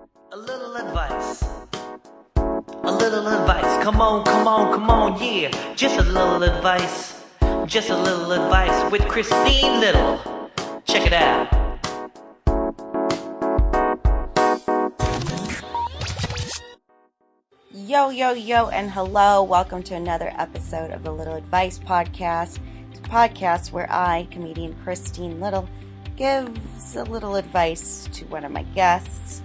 A little advice. A little advice. Come on, come on, come on, yeah. Just a little advice. Just a little advice with Christine Little. Check it out. Yo, yo, yo, and hello. Welcome to another episode of the Little Advice Podcast. It's a podcast where I, comedian Christine Little, gives a little advice to one of my guests.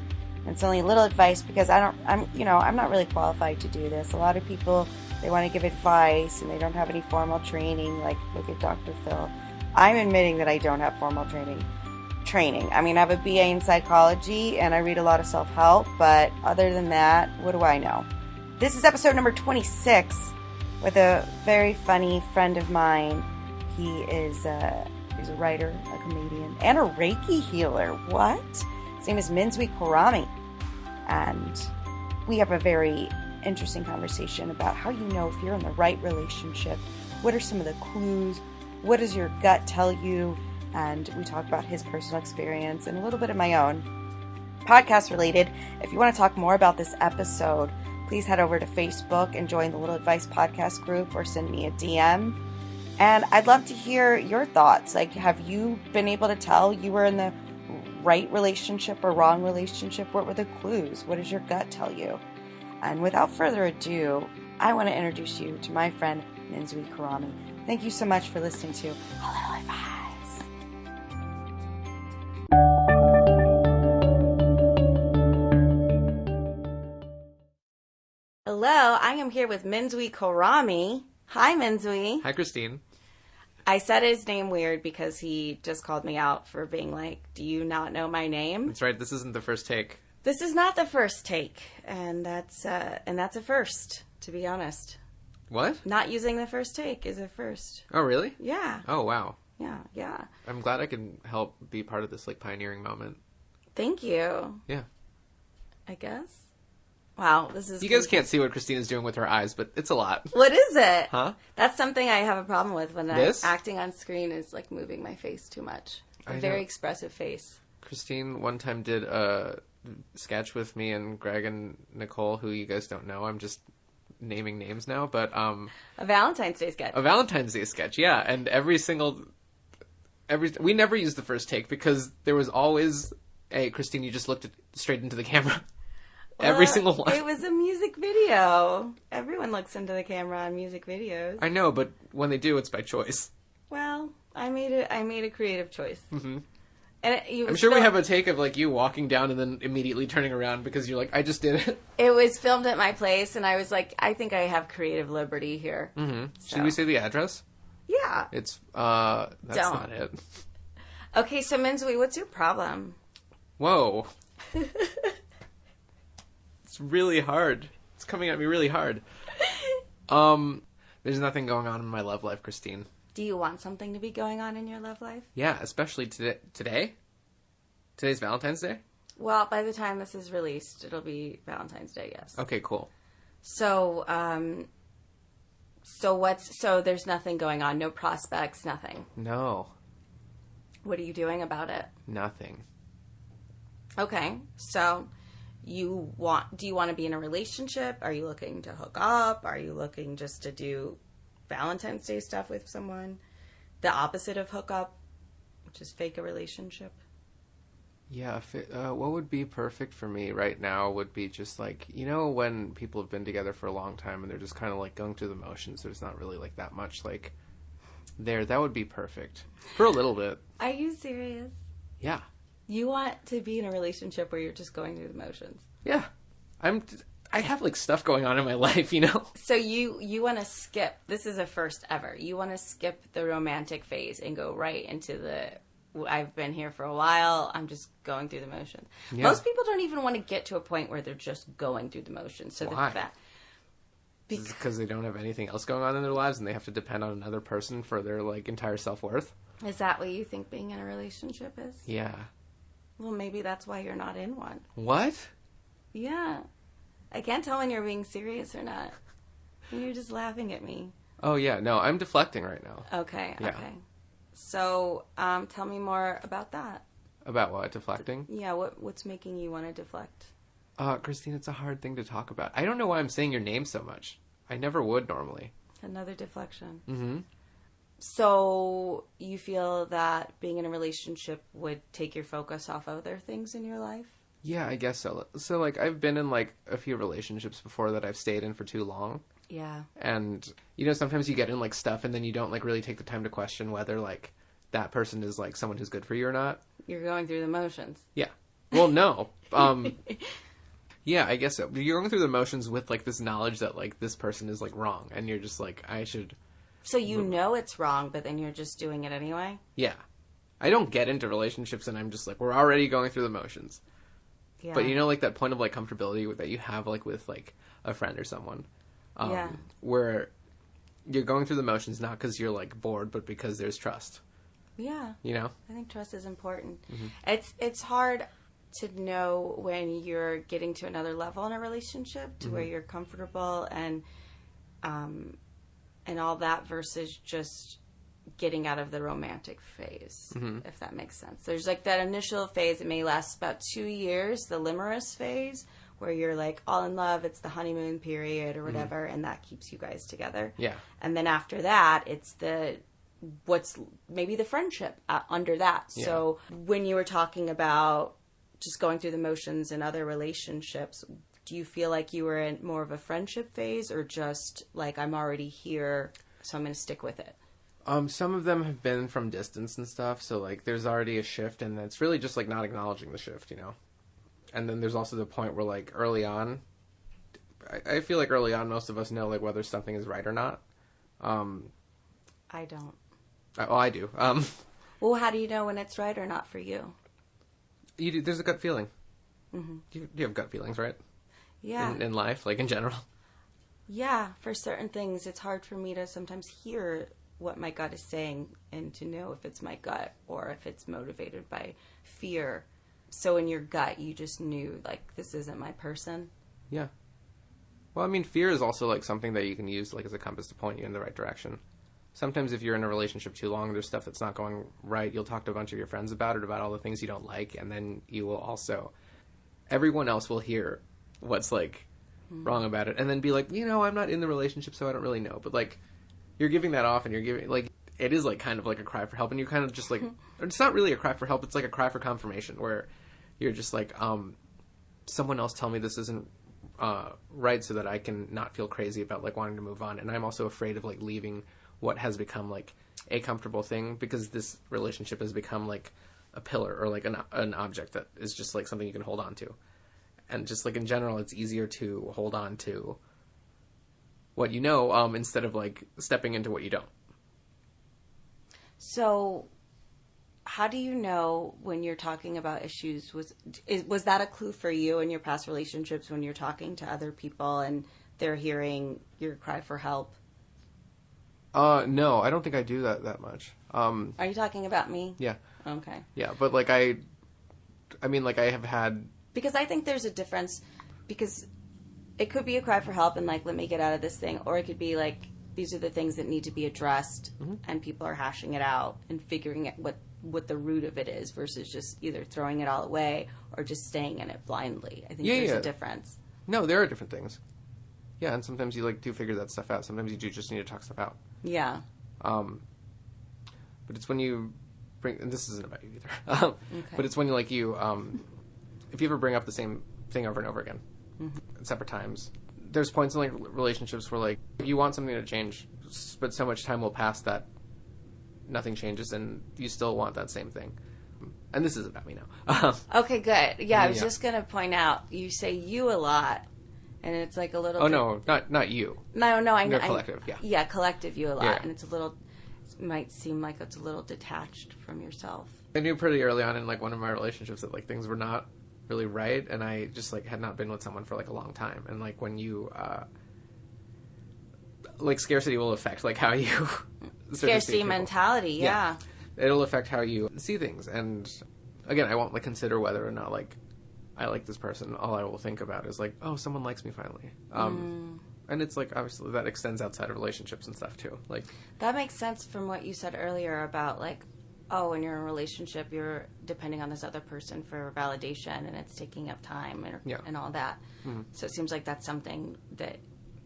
And it's only a little advice because I'm not really qualified to do this. A lot of people, they want to give advice and they don't have any formal training, like look at Dr. Phil. I'm admitting that I don't have formal training. I mean, I have a BA in psychology and I read a lot of self-help, but other than that, what do I know? This is episode number 26 with a very funny friend of mine. He's a writer, a comedian, and a Reiki healer. What? His name is Minhdzuy Khorami. And we have a very interesting conversation about how you know if you're in the right relationship. What are some of the clues? What does your gut tell you? And we talk about his personal experience and a little bit of my own. Podcast related, if you want to talk more about this episode, please head over to Facebook and join the Little Advice Podcast group or send me a DM. And I'd love to hear your thoughts. Like, have you been able to tell you were in the right relationship or wrong relationship? What were the clues? What does your gut tell you? And without further ado, I want to introduce you to my friend Minhdzuy Khorami. Thank you so much for listening to A Little Advice. Hello, I am here with Minhdzuy Khorami. Hi, Minhdzuy. Hi, Christine. I said his name weird because he just called me out for being like, do you not know my name? That's right. This isn't the first take. This is not the first take, and that's a first, to be honest. What? Not using the first take is a first. Oh, really? Yeah. Oh, wow. Yeah. I'm glad I can help be part of this, pioneering moment. Thank you. Yeah. I guess. Wow, this is... You guys can't see what Christine is doing with her eyes, but it's a lot. What is it? Huh? That's something I have a problem with when This? I'm acting on screen is, moving my face too much. A very expressive face. Christine one time did a sketch with me and Greg and Nicole, who you guys don't know. I'm just naming names now, but... A Valentine's Day sketch. A Valentine's Day sketch, yeah. And we never used the first take because there was always, hey, Christine, you just looked straight into the camera. Every single one. It was a music video. Everyone looks into the camera on music videos. I know, but when they do, it's by choice. Well, I made a creative choice. Mm-hmm. And I'm sure we have a take of you walking down and then immediately turning around because you're like, I just did it. It was filmed at my place, and I was like, I think I have creative liberty here. Mm-hmm. So. Should we say the address? Yeah. It's that's not it. Okay, so Minhdzuy, what's your problem? Whoa. It's really hard. It's coming at me really hard. There's nothing going on in my love life, Christine. Do you want something to be going on in your love life? Yeah, especially today. Today's Valentine's Day? Well, by the time this is released, it'll be Valentine's Day, yes. Okay, cool. So, so there's nothing going on, no prospects, nothing. No. What are you doing about it? Nothing. Okay, so do you want to be in a relationship? Are you looking to hook up? Are you looking just to do Valentine's Day stuff with someone? The opposite of hook up, which is fake a relationship. Yeah, what would be perfect for me right now would be just when people have been together for a long time and they're just kind of going through the motions. There's not really that much there. That would be perfect for a little bit. Are you serious? Yeah. You want to be in a relationship where you're just going through the motions? Yeah. I have stuff going on in my life, So you want to skip, this is a first ever, you want to skip the romantic phase and go right into I've been here for a while, I'm just going through the motions. Yeah. Most people don't even want to get to a point where they're just going through the motions. So why? Because they don't have anything else going on in their lives and they have to depend on another person for their entire self-worth? Is that what you think being in a relationship is? Yeah. Well, maybe that's why you're not in one. What? Yeah. I can't tell when you're being serious or not. You're just laughing at me. Oh, yeah. No, I'm deflecting right now. Okay, yeah. Okay. So, tell me more about that. About what? Deflecting? Yeah, what's making you want to deflect? Christine, it's a hard thing to talk about. I don't know why I'm saying your name so much. I never would normally. Another deflection. Mm-hmm. So you feel that being in a relationship would take your focus off other things in your life? Yeah, I guess so. So, like, I've been in, like, a few relationships before that I've stayed in for too long. Yeah. And, you know, sometimes you get in, like, stuff and then you don't, like, really take the time to question whether, like, that person is, like, someone who's good for you or not. You're going through the motions. Yeah. Well, no. Yeah, I guess so. You're going through the motions with, like, this knowledge that, like, this person is, like, wrong. And you're just like, I should... So you know it's wrong, but then you're just doing it anyway? Yeah. I don't get into relationships and I'm just like, we're already going through the motions. Yeah. But you know, like, that point of, like, comfortability that you have, like, with, like, a friend or someone. Yeah. Where you're going through the motions not because you're, like, bored, but because there's trust. Yeah. You know? I think trust is important. Mm-hmm. It's hard to know when you're getting to another level in a relationship to where you're comfortable and all that versus just getting out of the romantic phase, if that makes sense. There's like that initial phase that may last about 2 years, the limerence phase, where you're like all in love, it's the honeymoon period or whatever, and that keeps you guys together. Yeah. And then after that, it's what's maybe the friendship under that. Yeah. So when you were talking about just going through the motions in other relationships, do you feel like you were in more of a friendship phase or just like, I'm already here, so I'm going to stick with it? Some of them have been from distance and stuff, so, like, there's already a shift, and it's really just, like, not acknowledging the shift, you know? And then there's also the point where, like, early on, I feel like early on most of us know, like, whether something is right or not. I don't. I do. Well, how do you know when it's right or not for you? You do, there's a gut feeling. Mm-hmm. You have gut feelings, right? Yeah. In life, like, in general. Yeah, for certain things, it's hard for me to sometimes hear what my gut is saying and to know if it's my gut or if it's motivated by fear. So in your gut, you just knew, like, this isn't my person. Yeah. Well, I mean, fear is also, like, something that you can use, like, as a compass to point you in the right direction. Sometimes if you're in a relationship too long, there's stuff that's not going right. You'll talk to a bunch of your friends about it, about all the things you don't like, and then you will also... Everyone else will hear what's, like, wrong about it, and then be like, you know, I'm not in the relationship, so I don't really know. But, like, you're giving that off, and you're giving, like, it is, like, kind of like a cry for help, and you're kind of just, like... It's not really a cry for help, it's like a cry for confirmation, where you're just like, someone else tell me this isn't right so that I can not feel crazy about, like, wanting to move on. And I'm also afraid of, like, leaving what has become, like, a comfortable thing, because this relationship has become, like, a pillar or, like, an object that is just, like, something you can hold on to. And just, like, in general, it's easier to hold on to what you know instead of, like, stepping into what you don't. So how do you know when you're talking about issues, was that a clue for you in your past relationships when you're talking to other people and they're hearing your cry for help? No, I don't think I do that much. Are you talking about me? Yeah. Okay. Yeah, but, like, I mean, like, I have had... Because I think there's a difference, because it could be a cry for help and, like, let me get out of this thing, or it could be, like, these are the things that need to be addressed, and people are hashing it out and figuring out what the root of it is versus just either throwing it all away or just staying in it blindly. I think there's a difference. No, there are different things. Yeah, and sometimes you, like, do figure that stuff out. Sometimes you do just need to talk stuff out. Yeah. But it's when you bring... And this isn't about you either. Okay. But it's when you, like, you... if you ever bring up the same thing over and over again at separate times, there's points in, like, relationships where, like, you want something to change, but so much time will pass that nothing changes, and you still want that same thing. And this is about me now. Okay, good. Yeah, I was just going to point out, you say you a lot, and it's like a little... Oh, no, not you. No, I know. Collective, yeah. Yeah, collective you a lot, Yeah. and it's a little... It might seem like it's a little detached from yourself. I knew pretty early on in, like, one of my relationships that, like, things were not really right, and I just, like, had not been with someone for, like, a long time. And, like, when you... like, scarcity will affect, like, how you... Scarcity mentality, yeah. It'll affect how you see things. And, again, I won't, like, consider whether or not, like, I like this person. All I will think about is, like, oh, someone likes me finally. And it's, like, obviously that extends outside of relationships and stuff, too. Like, that makes sense from what you said earlier about, like, oh, when you're in a relationship, you're depending on this other person for validation, and it's taking up time and all that. Mm-hmm. So it seems like that's something that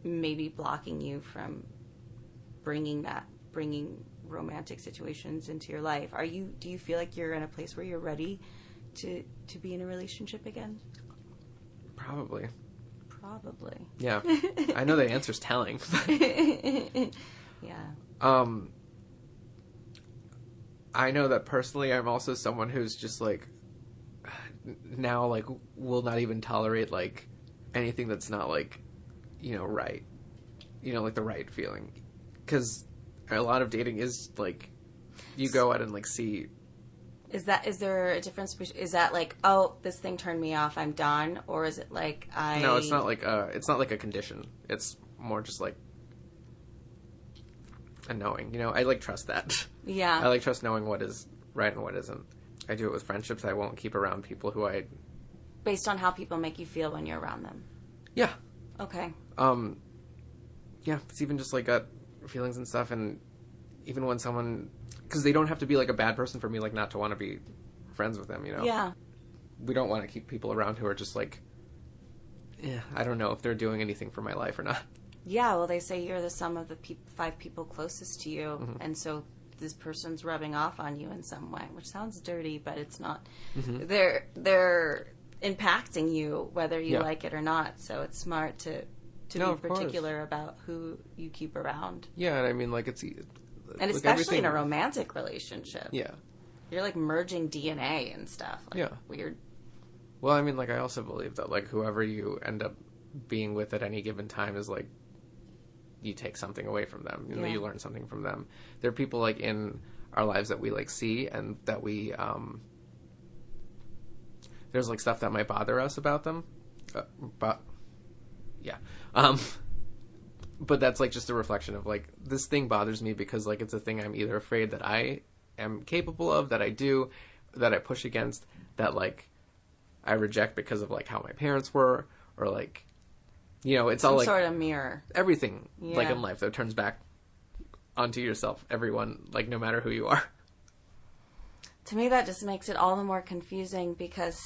may be blocking you from bringing romantic situations into your life. Do you feel like you're in a place where you're ready to be in a relationship again? Probably. Yeah. I know the answer's telling. Yeah. I know that personally I'm also someone who's just like now like will not even tolerate like anything that's not like, you know, right. You know, like the right feeling. Because a lot of dating is like you go out and like see. Is there a difference? Is that like, oh, this thing turned me off, I'm done, or is it like No, it's not like a condition. It's more just like a knowing. You know, I like trust that. Yeah. I like trust knowing what is right and what isn't. I do it with friendships. I won't keep around people who I. Based on how people make you feel when you're around them. Yeah. Okay. Yeah, it's even just like gut feelings and stuff, and even when someone, because they don't have to be like a bad person for me, like not to want to be friends with them, you know? Yeah. We don't want to keep people around who are just like, yeah, I don't know if they're doing anything for my life or not. Yeah, well, they say you're the sum of the 5 people closest to you, mm-hmm. and so this person's rubbing off on you in some way, which sounds dirty, but it's not. Mm-hmm. They're impacting you whether you like it or not, so it's smart to be particular about who you keep around. Yeah, and I mean, like, it's... And especially in a romantic relationship. Yeah. You're, like, merging DNA and stuff. Like, yeah. Weird. Well, I mean, like, I also believe that, like, whoever you end up being with at any given time is, like, you take something away from them. You know, you learn something from them. There are people, like, in our lives that we, like, see and that we, there's, like, stuff that might bother us about them. But that's, like, just a reflection of, like, this thing bothers me because, like, it's a thing I'm either afraid that I am capable of, that I do, that I push against, that, like, I reject because of, like, how my parents were, or, like, you know, it's all, like... Some sort of mirror. Everything, like, in life that turns back onto yourself. Everyone, like, no matter who you are. To me, that just makes it all the more confusing because...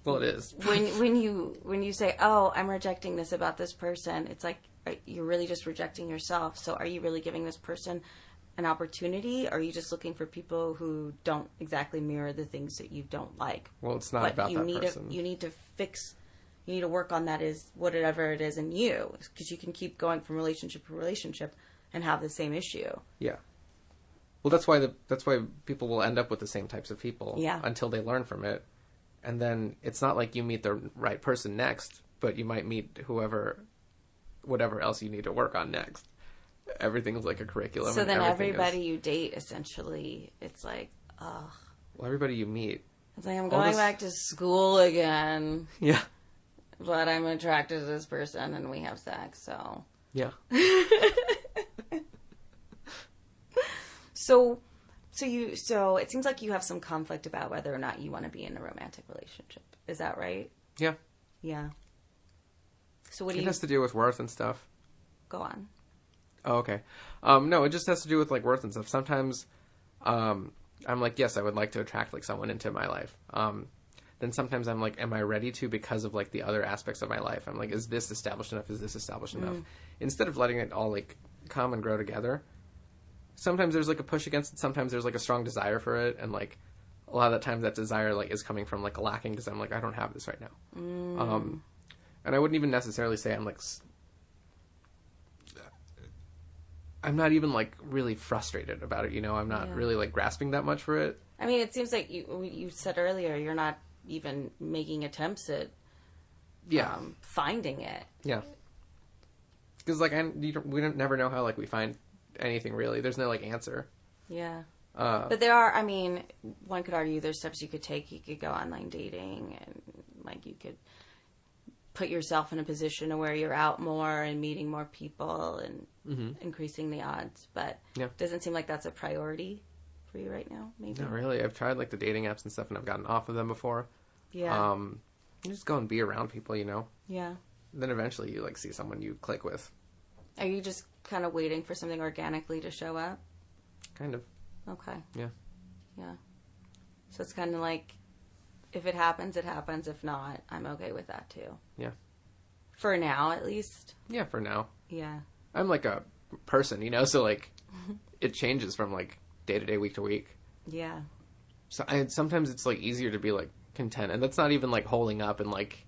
Well, it is. when you say, oh, I'm rejecting this about this person, it's like, you're really just rejecting yourself. So are you really giving this person an opportunity? Or are you just looking for people who don't exactly mirror the things that you don't like? Well, it's not about that person. You need to work on that is whatever it is in you. Because you can keep going from relationship to relationship and have the same issue. Yeah. Well, that's why people will end up with the same types of people until they learn from it. And then it's not like you meet the right person next, but you might meet whatever else you need to work on next. Everything is like a curriculum. So then everybody you date, essentially, it's like, ugh. Well, everybody you meet. It's like, I'm going back to school again. Yeah. But I'm attracted to this person and we have sex, so. Yeah. So it seems like you have some conflict about whether or not you want to be in a romantic relationship. Is that right? Yeah. Yeah. So it has to do with worth and stuff. Go on. Oh, okay. No, it just has to do with like worth and stuff. Sometimes, I'm like, yes, I would like to attract like someone into my life. Then sometimes I'm like, am I ready to because of like the other aspects of my life? I'm like, is this established enough? Is this established enough? Instead of letting it all like come and grow together. Sometimes there's like a push against it. Sometimes there's like a strong desire for it, and like a lot of the times that desire like is coming from like a lacking because I'm like, I don't have this right now. And I wouldn't even necessarily say I'm like, I'm not even like really frustrated about it. You know, I'm not really like grasping that much for it. I mean, it seems like you said earlier, you're not even making attempts at finding it. Yeah. Because like we never know how like we find anything really. There's no like answer. Yeah. But there are, I mean, one could argue there's steps you could take. You could go online dating and like you could put yourself in a position where you're out more and meeting more people and increasing the odds. But it doesn't seem like that's a priority for you right now, maybe? Not really. I've tried like the dating apps and stuff and I've gotten off of them before. Yeah. You just go and be around people, you know? Yeah. And then eventually you like see someone you click with. Are you just kind of waiting for something organically to show up? Kind of. Okay. Yeah. Yeah. So it's kind of like, if it happens, it happens. If not, I'm okay with that too. Yeah. For now, at least. Yeah, for now. Yeah. I'm like a person, so like it changes from like day to day, week to week. Yeah. So sometimes it's like easier to be like content, and that's not even like holding up in like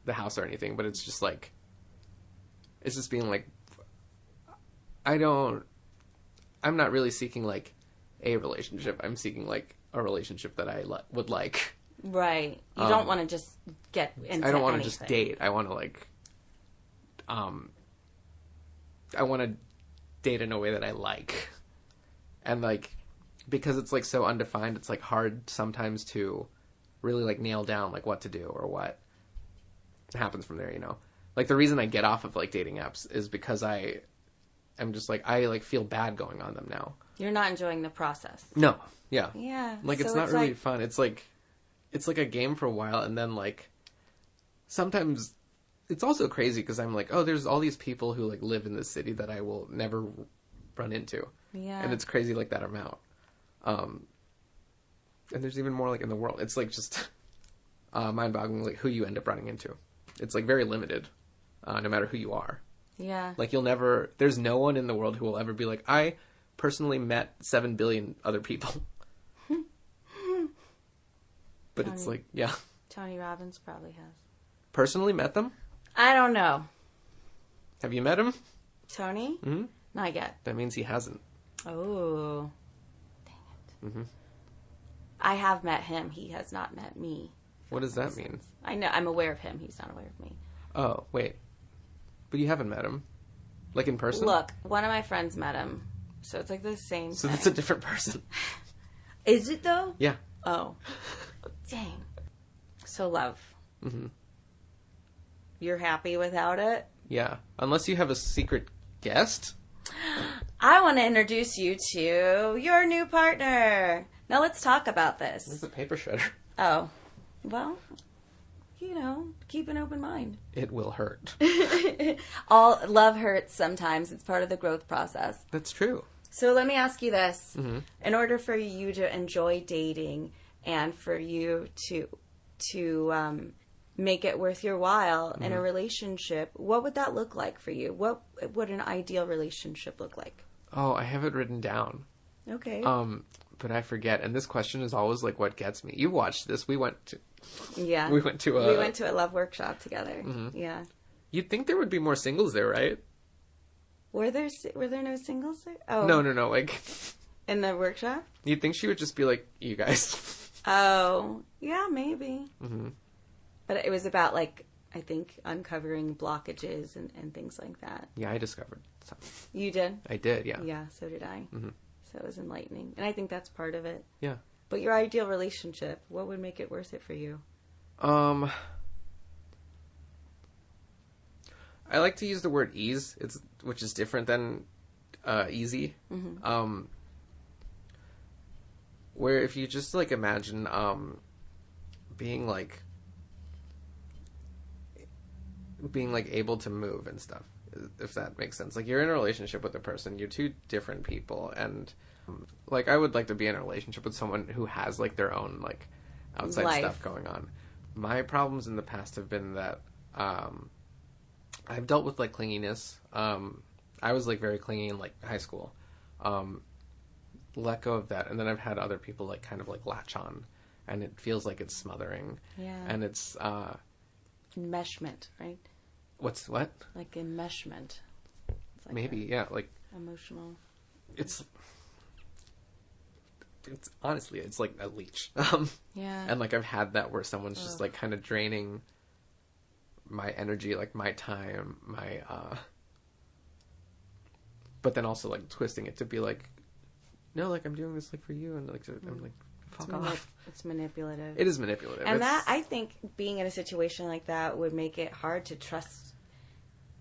the house or anything, but it's just like, it's just being like, I'm not really seeking like a relationship. I'm seeking like a relationship that I would like. Right. You don't want to just get into I don't want to anything. just date. I want to like, I want to date in a way that I like. And like, because it's like so undefined, it's like hard sometimes to really like nail down like what to do or what happens from there, Like the reason I get off of like dating apps is because I'm just like, I like feel bad going on them now. You're not enjoying the process. No. Yeah. Yeah. Like, so it's not really fun. It's like a game for a while, and then like sometimes it's also crazy because I'm like, oh, there's all these people who like live in this city that I will never run into. Yeah. And it's crazy like that amount. And there's even more like in the world. It's like just mind-boggling like who you end up running into. It's like very limited, no matter who you are. Yeah. Like there's no one in the world who will ever be like, I personally met 7 billion other people. But it's like, yeah. Tony Robbins probably has. Personally met them? I don't know. Have you met him? Tony? Mm-hmm. Not yet. That means he hasn't. Oh. Dang it. Mm-hmm. I have met him. He has not met me. What does that mean? I know. I'm aware of him. He's not aware of me. Oh, wait. But you haven't met him? Like in person? Look, one of my friends met him. So it's like the same So thing. that's a different person. Is it though? Yeah. Oh. Dang. So love. Mm-hmm. You're happy without it? Yeah. Unless you have a secret guest? I want to introduce you to your new partner. Now let's talk about This this. is a paper shredder. Oh. Well, keep an open mind. It will hurt. All love hurts sometimes. It's part of the growth process. That's true. So let me ask you this. Mm-hmm. In order for you to enjoy dating and for you to make it worth your while in a relationship, what would that look like for you? What would an ideal relationship look like? Oh, I have it written down. Okay. But I forget. And this question is always like what gets me. You watched this. We went to a love workshop together. Mm-hmm. Yeah. You'd think there would be more singles there, right? Were there no singles there? Oh. No. Like, In the workshop? you'd think she would just be like, you guys. Oh. Yeah, maybe. Mm-hmm. But it was about, like, I think, uncovering blockages and things like that. Yeah, I discovered some. You did? I did, yeah. Yeah, so did I. Mm-hmm. So it was enlightening. And I think that's part of it. Yeah. But your ideal relationship, what would make it worth it for you? I like to use the word ease, which is different than easy. Mm-hmm. Where if you just like imagine being like able to move and stuff, if that makes sense. Like you're in a relationship with a person, you're two different people, and like I would like to be in a relationship with someone who has like their own like outside life stuff going on. My problems in the past have been that I've dealt with like clinginess. I was like very clingy in like high school. Let go of that, and then I've had other people like kind of like latch on, and it feels like it's smothering. Yeah. And it's Enmeshment, right? what? Like enmeshment. It's like Maybe, yeah, like emotional. it's honestly, it's like a leech. Yeah. And like I've had that where someone's just like kind of draining my energy, like my time, my but then also like twisting it to be like, no, like I'm doing this like for you, and like I'm like, fuck off. It's manipulative. It is manipulative. And that, I think, being in a situation like that would make it hard to trust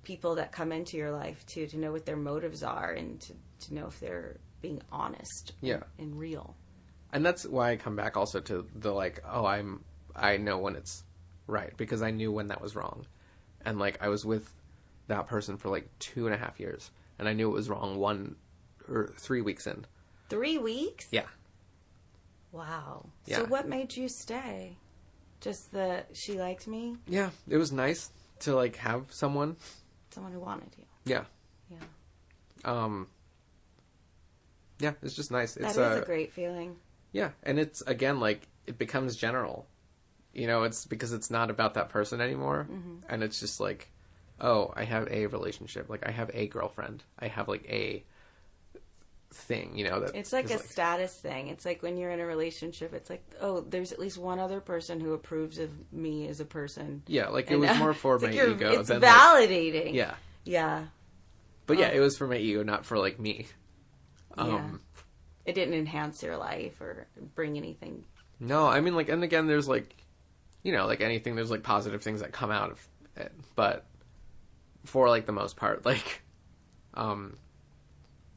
people that come into your life too, to know what their motives are and to know if they're being honest and real. And that's why I come back also to the like, I know when it's right, because I knew when that was wrong. And like I was with that person for like 2.5 years, and I knew it was wrong 1 or 3 weeks in. 3 weeks? Yeah. Wow. Yeah. So what made you stay? Just that she liked me? Yeah, it was nice to, like, have someone. Someone who wanted you. Yeah. Yeah. Yeah, it's just nice. That It's is a great feeling. Yeah, and it's, again, like, it becomes general. You know, it's because it's not about that person anymore. Mm-hmm. And it's just like, oh, I have a relationship. Like, I have a girlfriend. I have, like, a thing, you know. That it's like a status thing. It's like when you're in a relationship, it's like, oh, there's at least one other person who approves of me as a person. Yeah, like, it was more for my ego. It's than validating. Like, yeah. Yeah. But yeah, it was for my ego, not for, like, me. Yeah. It didn't enhance your life or bring anything. No, I mean, like, and again, there's, like, you know, like, anything, there's, like, positive things that come out of it. But for, like, the most part, like, I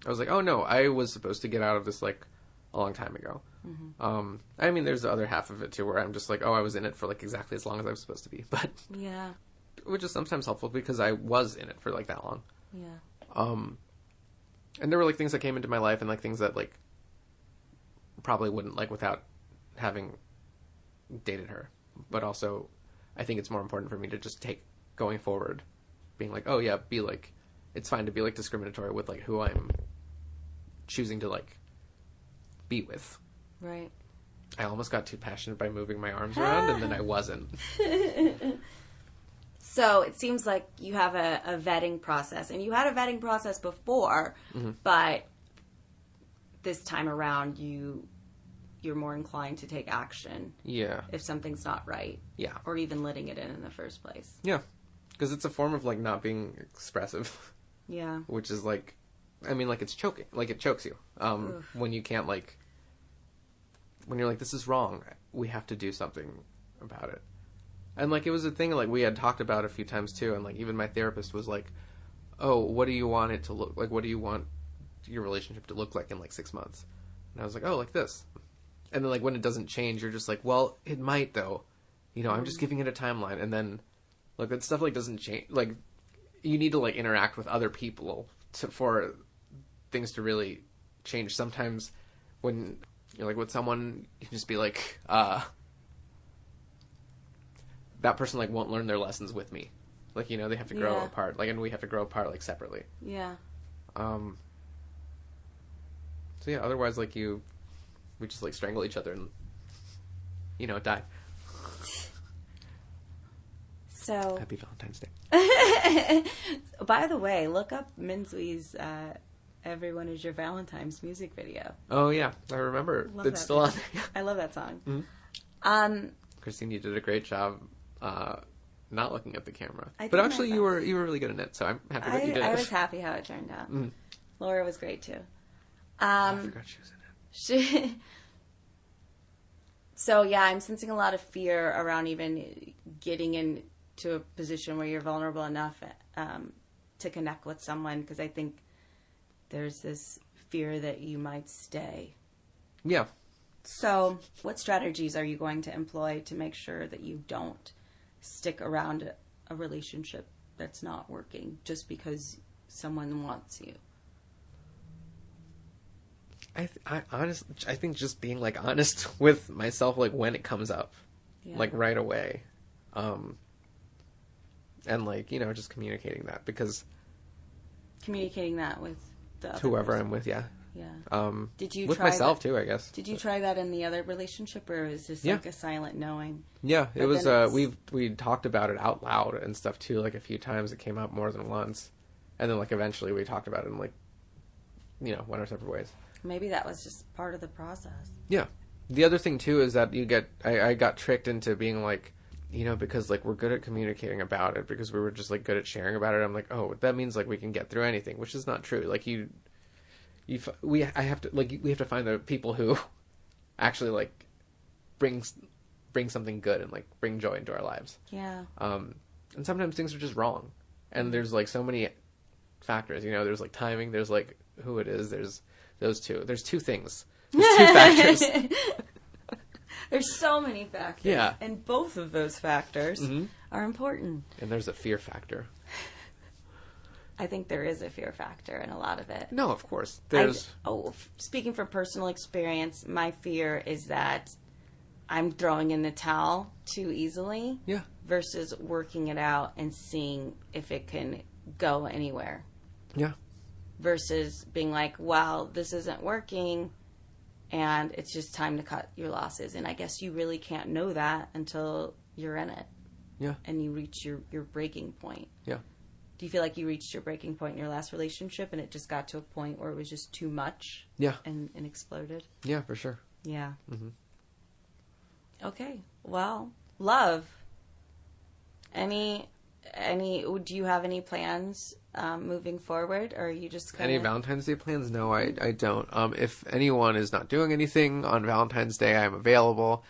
was like, oh, no, I was supposed to get out of this, like, a long time ago. Mm-hmm. I mean, there's the other half of it, too, where I'm just like, oh, I was in it for, like, exactly as long as I was supposed to be. But yeah. Which is sometimes helpful because I was in it for, like, that long. Yeah. And there were, like, things that came into my life and, like, things that, like, probably wouldn't, like, without having dated her. But also, I think it's more important for me to just take going forward, being like, oh, yeah, be, like, it's fine to be, like, discriminatory with, like, who I'm choosing to, like, be with. Right. I almost got too passionate by moving my arms around, and then I wasn't. So it seems like you have a vetting process, and you had a vetting process before, mm-hmm. but this time around you're more inclined to take action. Yeah. If something's not right. Yeah. Or even letting it in the first place. Yeah. Because it's a form of, like, not being expressive. Yeah. Which is, like, I mean, like, it's choking. Like, it chokes you. When you can't, like, when you're like, this is wrong. We have to do something about it. And, like, it was a thing, like, we had talked about a few times, too. And, like, even my therapist was like, oh, what do you want it to look like? What do you want your relationship to look like in, like, 6 months? And I was like, oh, like this. And then, like, when it doesn't change, you're just like, well, it might, though. You know, I'm just giving it a timeline. And then, like, that stuff, like, doesn't change. Like, you need to, like, interact with other people for things to really change. Sometimes when you're, like, with someone, you can just be like, that person, like, won't learn their lessons with me. Like, you know, they have to grow apart. Like, and we have to grow apart, like, separately. Yeah. So, yeah, otherwise, like, we just, like, strangle each other and, you know, die. So... Happy Valentine's Day. By the way, look up Mindhdzui's Everyone Is Your Valentine's music video. Oh, yeah. I remember. It's still on there. I love that song. Mm-hmm. Christine, you did a great job not looking at the camera. But actually, you were really good in it, so I'm happy that you did it. I was happy how it turned out. Mm-hmm. Laura was great, too. I forgot she was in it. So, yeah, I'm sensing a lot of fear around even getting into a position where you're vulnerable enough to connect with someone, because I think there's this fear that you might stay. Yeah. So, what strategies are you going to employ to make sure that you don't stick around a relationship that's not working just because someone wants you? I honestly, I think just being, like, honest with myself, like, when it comes up, like, right away, and, like, you know, just communicating that, because communicating that with the other whoever person. I'm with, yeah. Did you with try myself that, too, I guess. Did you try that in the other relationship, or was this like a silent knowing? Yeah, it was. We talked about it out loud and stuff too, like a few times. It came out more than once, and then, like, eventually we talked about it in, like, you know, went our separate ways. Maybe that was just part of the process. Yeah. The other thing too is that I got tricked into being like, you know, because, like, we're good at communicating about it, because we were just, like, good at sharing about it. I'm like, oh, that means, like, we can get through anything, which is not true. Like, we have to find the people who actually, like, bring something good and, like, bring joy into our lives. Yeah. And sometimes things are just wrong, and there's, like, so many factors. You know, there's, like, timing. There's, like, who it is. There's those two. There's two things. There's two factors. There's so many factors. Yeah. And both of those factors are important. And there's a fear factor. I think there is a fear factor in a lot of it. No, of course. Speaking from personal experience, my fear is that I'm throwing in the towel too easily. Yeah. Versus working it out and seeing if it can go anywhere. Yeah. Versus being like, well, this isn't working and it's just time to cut your losses. And I guess you really can't know that until you're in it. Yeah. And you reach your breaking point. Yeah. Do you feel like you reached your breaking point in your last relationship and it just got to a point where it was just too much? Yeah. And exploded? Yeah, for sure. Yeah. Mm-hmm. Okay. Well, love. Do you have any plans moving forward, or are you just Any Valentine's Day plans? No, I don't. If anyone is not doing anything on Valentine's Day, I'm available.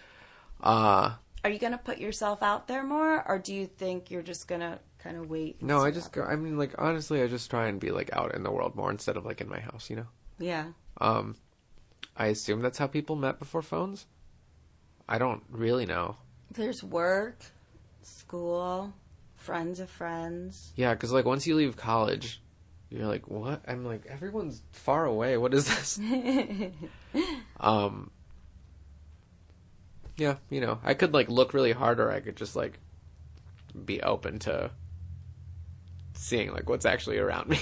Are you going to put yourself out there more, or do you think you're just going to kind of wait? No, I just go, I mean, like, honestly, I just try and be, like, out in the world more instead of, like, in my house, you know? Yeah. I assume that's how people met before phones. I don't really know. There's work, school, friends of friends. Yeah, because, like, once you leave college, you're like, what? I'm like, everyone's far away. What is this? Yeah, you know, I could, like, look really hard, or I could just, like, be open to seeing, like, what's actually around me.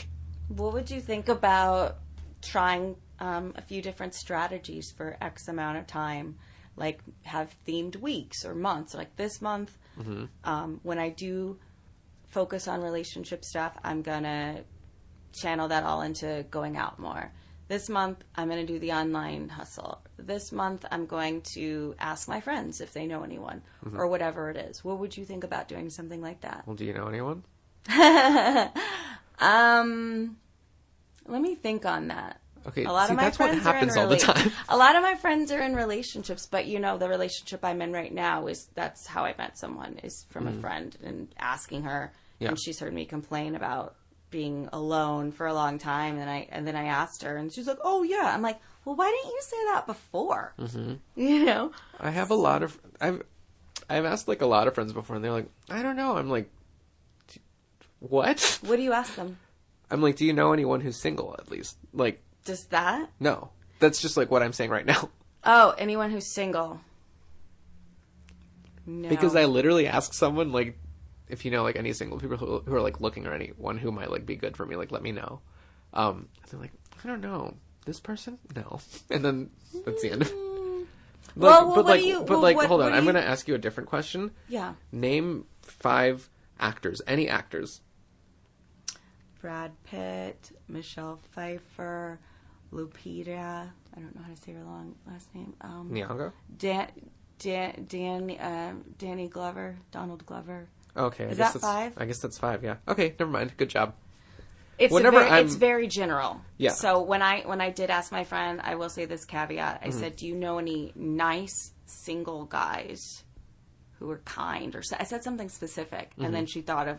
What would you think about trying a few different strategies for X amount of time? Like, have themed weeks or months. Like, this month, when I do focus on relationship stuff, I'm going to channel that all into going out more. This month, I'm going to do the online hustle. This month, I'm going to ask my friends if they know anyone, or whatever it is. What would you think about doing something like that? Well, do you know anyone? Let me think on that. Okay, a lot see, of my that's what friends happens are in all the time. A lot of my friends are in relationships, but you know, the relationship I'm in right now that's how I met someone, is from a friend and asking her, and she's heard me complain about being alone for a long time, and then I asked her, and she's like, "Oh yeah." I'm like, "Well, why didn't you say that before?" You know, I have a lot of I've asked like a lot of friends before, and they're like, "I don't know." I'm like, "What?" What do you ask them? I'm like, "Do you know anyone who's single at least?" Like, just that? No, that's just like what I'm saying right now. Oh, anyone who's single? No. Because I literally asked someone, like, if you know, like, any single people who are, like, looking, or anyone who might, like, be good for me, like, let me know. They're like, I don't know. This person? No. And then that's the end. Hold on. I'm going to ask you a different question. Yeah. Name 5 actors. Any actors. Brad Pitt, Michelle Pfeiffer, Lupita. I don't know how to say her long last name. Nyong'o? Danny Glover, Donald Glover. Okay. Is that 5? I guess that's 5, yeah. Okay, never mind. Good job. It's very general. Yeah. So when I did ask my friend, I will say this caveat. I said, "Do you know any nice single guys who are kind?" Or I said something specific, and then she thought of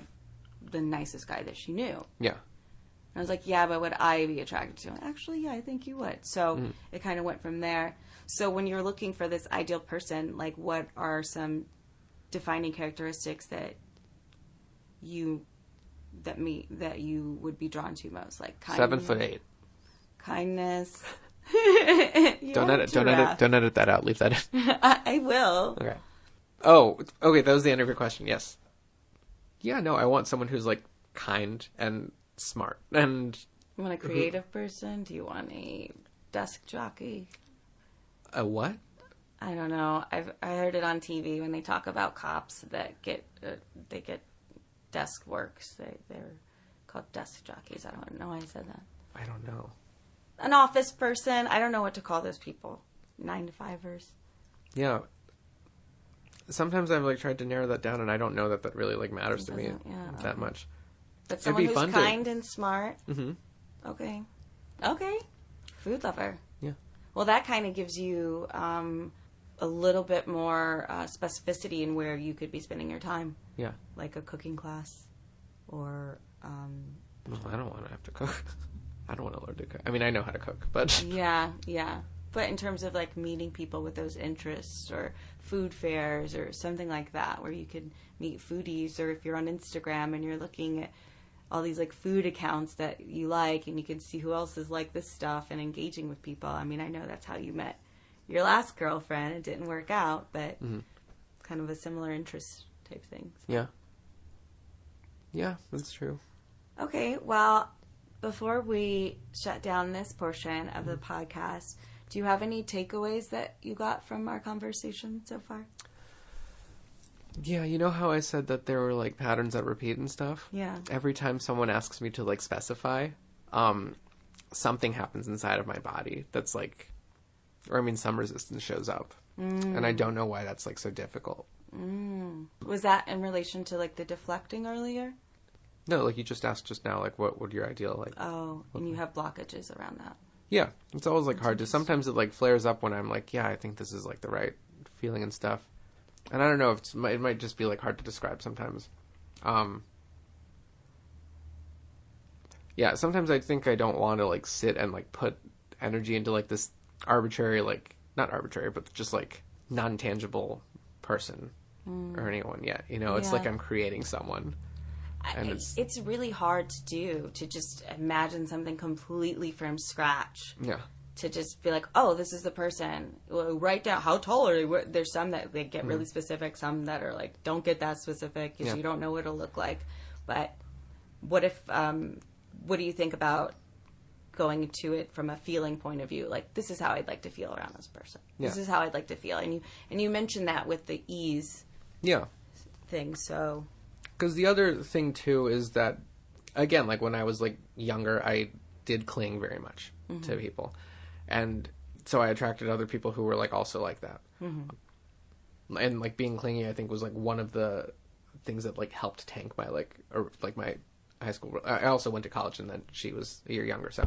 the nicest guy that she knew. Yeah. And I was like, "Yeah, but would I be attracted to him?" Actually, yeah, I think you would. So it kind of went from there. So when you're looking for this ideal person, like, what are some defining characteristics that you would be drawn to most? Like, kindness, 7'8". Kindness. Don't edit that out. Leave that in. I will. Okay. Oh, okay. That was the end of your question. Yes. Yeah. No, I want someone who's like kind and smart and. You want a creative person? Do you want a desk jockey? A what? I don't know. I heard it on TV when they talk about cops that get desk works. They're called desk jockeys. I don't know why I said that. I don't know. An office person. I don't know what to call those people. 9-to-5ers. Yeah. Sometimes I've like tried to narrow that down, and I don't know that really like matters to me that much. But someone who's kind and smart. Mm-hmm. Okay. Food lover. Yeah. Well, that kind of gives you a little bit more specificity in where you could be spending your time. Yeah. Like a cooking class or... Well, I don't want to have to cook. I don't want to learn to cook. I mean, I know how to cook, but... Yeah. But in terms of, like, meeting people with those interests or food fairs or something like that where you could meet foodies, or if you're on Instagram and you're looking all these like food accounts that you like, and you can see who else is like this stuff and engaging with people. I mean, I know that's how you met your last girlfriend. It didn't work out, but kind of a similar interest type thing. Yeah. Yeah, that's true. Okay, well, before we shut down this portion of the podcast, do you have any takeaways that you got from our conversation so far? Yeah, you know how I said that there were like patterns that repeat and stuff? Yeah. Every time someone asks me to like specify, something happens inside of my body that's like, or I mean, some resistance shows up. And I don't know why that's like so difficult. Was that in relation to like the deflecting earlier? No, like you just asked just now, like what would your ideal like? Oh, and you have blockages around that. Yeah, it's always like hard to. Sometimes it like flares up when I'm like, yeah, I think this is like the right feeling and stuff. And I don't know if it might just be like hard to describe sometimes. Yeah, sometimes I think I don't want to like sit and like put energy into like this arbitrary, like not arbitrary, but just like non-tangible person or anyone yet. You know, it's like I'm creating someone. And it's really hard to do, to just imagine something completely from scratch. Yeah. To just be like, oh, this is the person. Well, write down how tall are they. There's some that they get really specific, some that are like, don't get that specific because you don't know what it'll look like. But what if, what do you think about going to it from a feeling point of view? Like, this is how I'd like to feel around this person. This is how I'd like to feel. And you mentioned that with the ease thing, so... Because the other thing, too, is that, again, like when I was like younger, I did cling very much to people. And so I attracted other people who were like also like that. And like being clingy, I think, was like one of the things that like helped tank my my high school. I also went to college, and then she was a year younger, so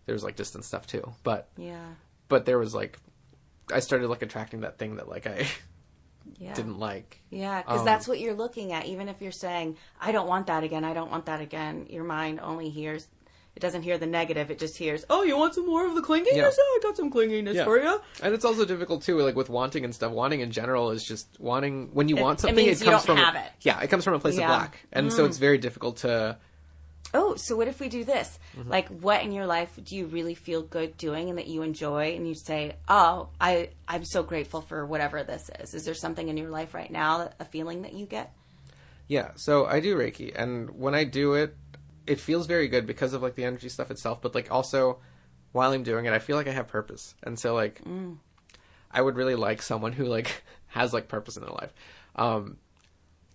there was like distance stuff too. But there was like, I started like attracting that thing that like I didn't like. Yeah, because that's what you're looking at. Even if you're saying, I don't want that again, I don't want that again, your mind only hears, it doesn't hear the negative, it just hears, oh, you want some more of the clinginess? Yeah, I got some clinginess for you. And it's also difficult too, like with wanting and stuff. Wanting in general is just wanting, when you want something, it comes from have it. Yeah, it comes from a place of lack. And so it's very difficult to... Oh, so what if we do this? Like, what in your life do you really feel good doing and that you enjoy? And you say, oh, I'm so grateful for whatever this is. Is there something in your life right now, a feeling that you get? Yeah, so I do Reiki. And when I do it, it feels very good because of like the energy stuff itself. But like also, while I'm doing it, I feel like I have purpose. And so like, I would really like someone who like has like purpose in their life.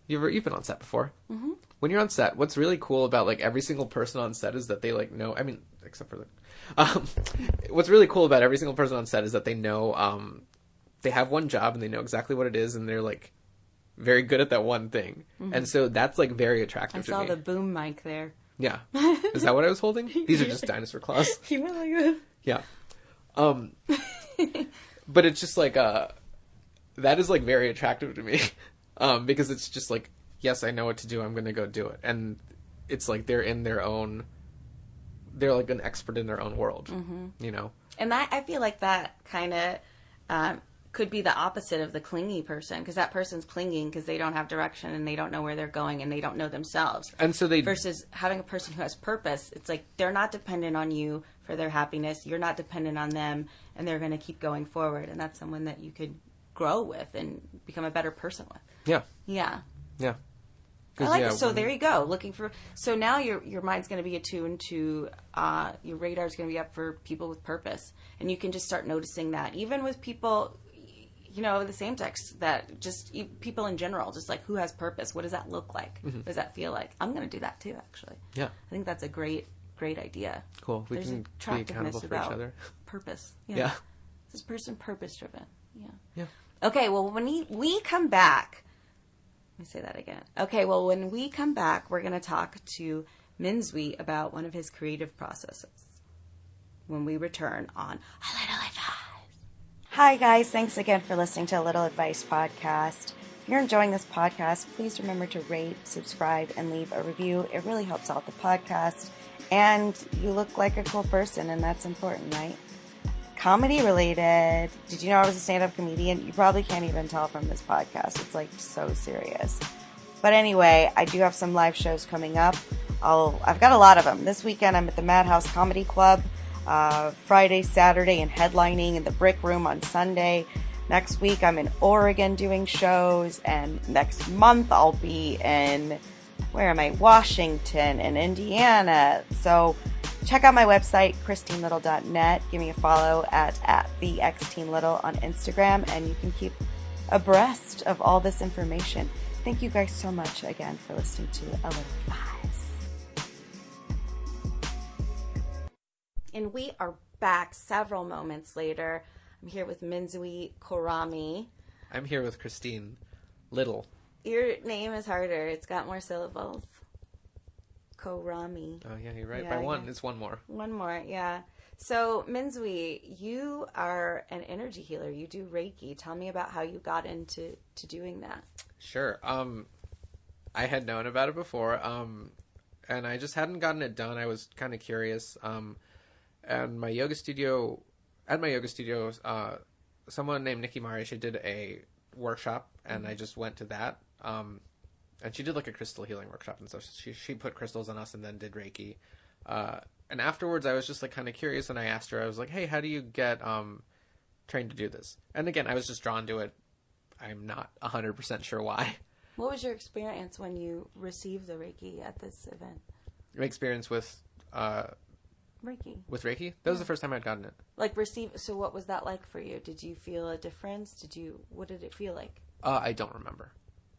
You've been on set before. When you're on set, what's really cool about like every single person on set is that they like know, I mean, except for the, what's really cool about every single person on set is that they know, they have one job and they know exactly what it is, and they're like very good at that one thing. And so that's like very attractive to me. I saw the boom mic there. Yeah. Is that what I was holding? These are just dinosaur claws. You went like this. Yeah. But it's just like, that is like very attractive to me. Because it's just like, yes, I know what to do. I'm going to go do it. And it's like they're like an expert in their own world, you know? And I feel like that kind of could be the opposite of the clingy person, because that person's clinging because they don't have direction and they don't know where they're going and they don't know themselves. And so versus having a person who has purpose, it's like they're not dependent on you for their happiness. You're not dependent on them, and they're going to keep going forward. And that's someone that you could grow with and become a better person with. Yeah. Yeah. Yeah. I like it. So there you go. So now your mind's going to be attuned to, your radar's going to be up for people with purpose. And you can just start noticing that. Even with people, you know, the same sex, that just people in general, just like who has purpose? What does that look like? What does that feel like? I'm going to do that too, actually. Yeah. I think that's a great idea. Cool. We can be accountable for each other. Purpose. Yeah. This person purpose driven. Yeah. Yeah. Okay, well, when we come back, let me say that again. Okay, well, when we come back, we're going to talk to Minhdzuy about one of his creative processes when we return on A Little Advice. Hi, guys. Thanks again for listening to A Little Advice podcast. If you're enjoying this podcast, please remember to rate, subscribe, and leave a review. It really helps out the podcast. And you look like a cool person, and that's important, right? Comedy related. Did you know I was a stand-up comedian? You probably can't even tell from this podcast. It's like so serious. But anyway, I do have some live shows coming up. I've got a lot of them. This weekend I'm at the Madhouse Comedy Club, Friday, Saturday, and headlining in the Brick Room on Sunday. Next week I'm in Oregon doing shows, and next month I'll be in, Washington and Indiana. So check out my website, christinelittle.net. Give me a follow at thexteenlittle on Instagram, and you can keep abreast of all this information. Thank you guys so much again for listening to A Little Advice. And we are back several moments later. I'm here with Minhdzuy Khorami. I'm here with Christine Little. Your name is harder. It's got more syllables. Khorami. Oh, yeah, you're right. Yeah, by one. Yeah. It's one more. One more, yeah. So, Minhdzuy, you are an energy healer. You do Reiki. Tell me about how you got into doing that. Sure. I had known about it before, and I just hadn't gotten it done. I was kind of curious. And at my yoga studio, someone named Nikki Mari, she did a workshop, and I just went to that. And she did like a crystal healing workshop and stuff. She put crystals on us and then did Reiki. And afterwards I was just like kind of curious, and I asked her, I was like, hey, how do you get trained to do this? And again, I was just drawn to it. I'm not 100% sure why. What was your experience when you received the Reiki at this event? My experience with Reiki. With Reiki? That was the first time I'd gotten it. So what was that like for you? Did you feel a difference? What did it feel like? I don't remember.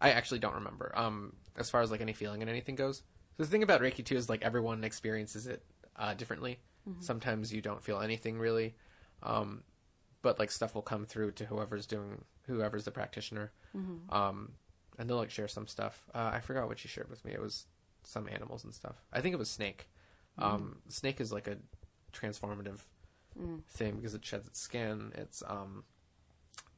I actually don't remember. As far as like any feeling and anything goes. So the thing about Reiki too is like everyone experiences it differently. Mm-hmm. Sometimes you don't feel anything really. But like stuff will come through to whoever's the practitioner. Mm-hmm. And they'll like share some stuff. I forgot what she shared with me. It was some animals and stuff. I think it was snake. Snake is like a transformative thing because it sheds its skin. It's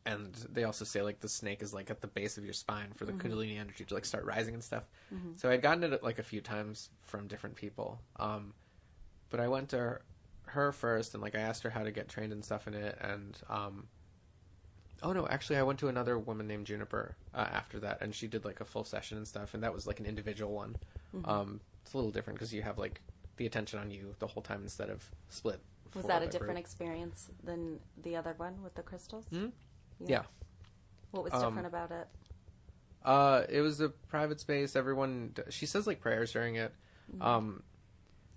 and they also say like the snake is like at the base of your spine for the Kundalini energy to like start rising and stuff. Mm-hmm. So I'd gotten it like a few times from different people. But I went to her first and like I asked her how to get trained and stuff in it, and oh no, actually I went to another woman named Juniper after that, and she did like a full session and stuff, and that was like an individual one. Mm-hmm. It's a little different because you have like the attention on you the whole time instead of split. Was that a different experience than the other one with the crystals? Mm-hmm. Yeah. What was different about it? It was a private space. She says like prayers during it. Mm-hmm.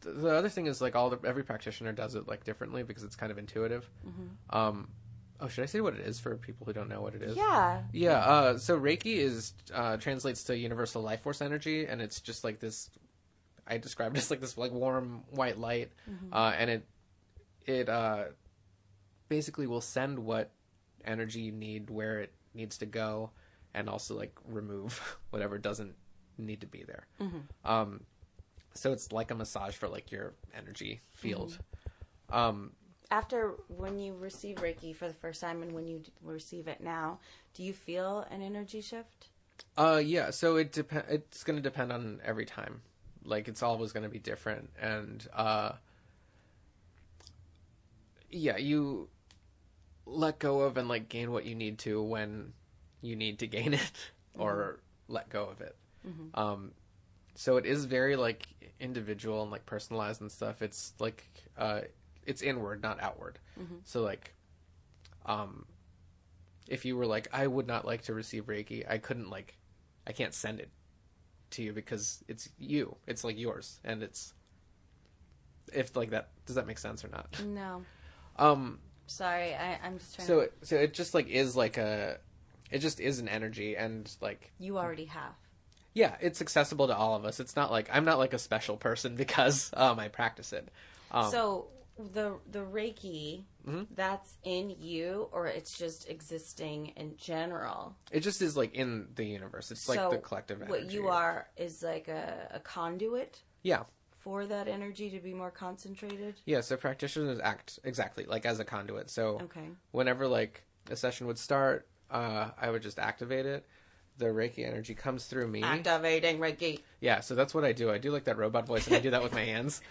The other thing is like every practitioner does it like differently because it's kind of intuitive. Mm-hmm. Should I say what it is for people who don't know what it is? Yeah. Yeah. So Reiki translates to universal life force energy, and it's just like this. I described it as like this like warm white light, and it basically will send what energy you need where it needs to go, and also like remove whatever doesn't need to be there. Mm-hmm. So it's like a massage for like your energy field. Mm-hmm. After when you receive Reiki for the first time and when you receive it now, do you feel an energy shift? Yeah. So it's going to depend on every time. Like it's always going to be different, and yeah, you let go of and like gain what you need to when you need to gain it, or let go of it. Mm-hmm. So it is very like individual and like personalized and stuff. It's like it's inward, not outward. Mm-hmm. So like if you were like, I would not like to receive Reiki, I can't send it to you because it's you. It's like yours, and it's if like that. Does that make sense or not? No. Sorry, I'm just trying. So it just like is like it just is an energy, and like you already have. Yeah, it's accessible to all of us. It's not like I'm not like a special person because I practice it. So the Reiki, that's in you, or it's just existing in general? It just is like in the universe. It's like the collective energy. What you are is like a conduit? Yeah. For that energy to be more concentrated? Yeah, so practitioners act exactly like as a conduit. So whenever like a session would start, I would just activate it. The Reiki energy comes through me. Activating Reiki. Yeah, so that's what I do. I do like that robot voice, and I do that with my hands.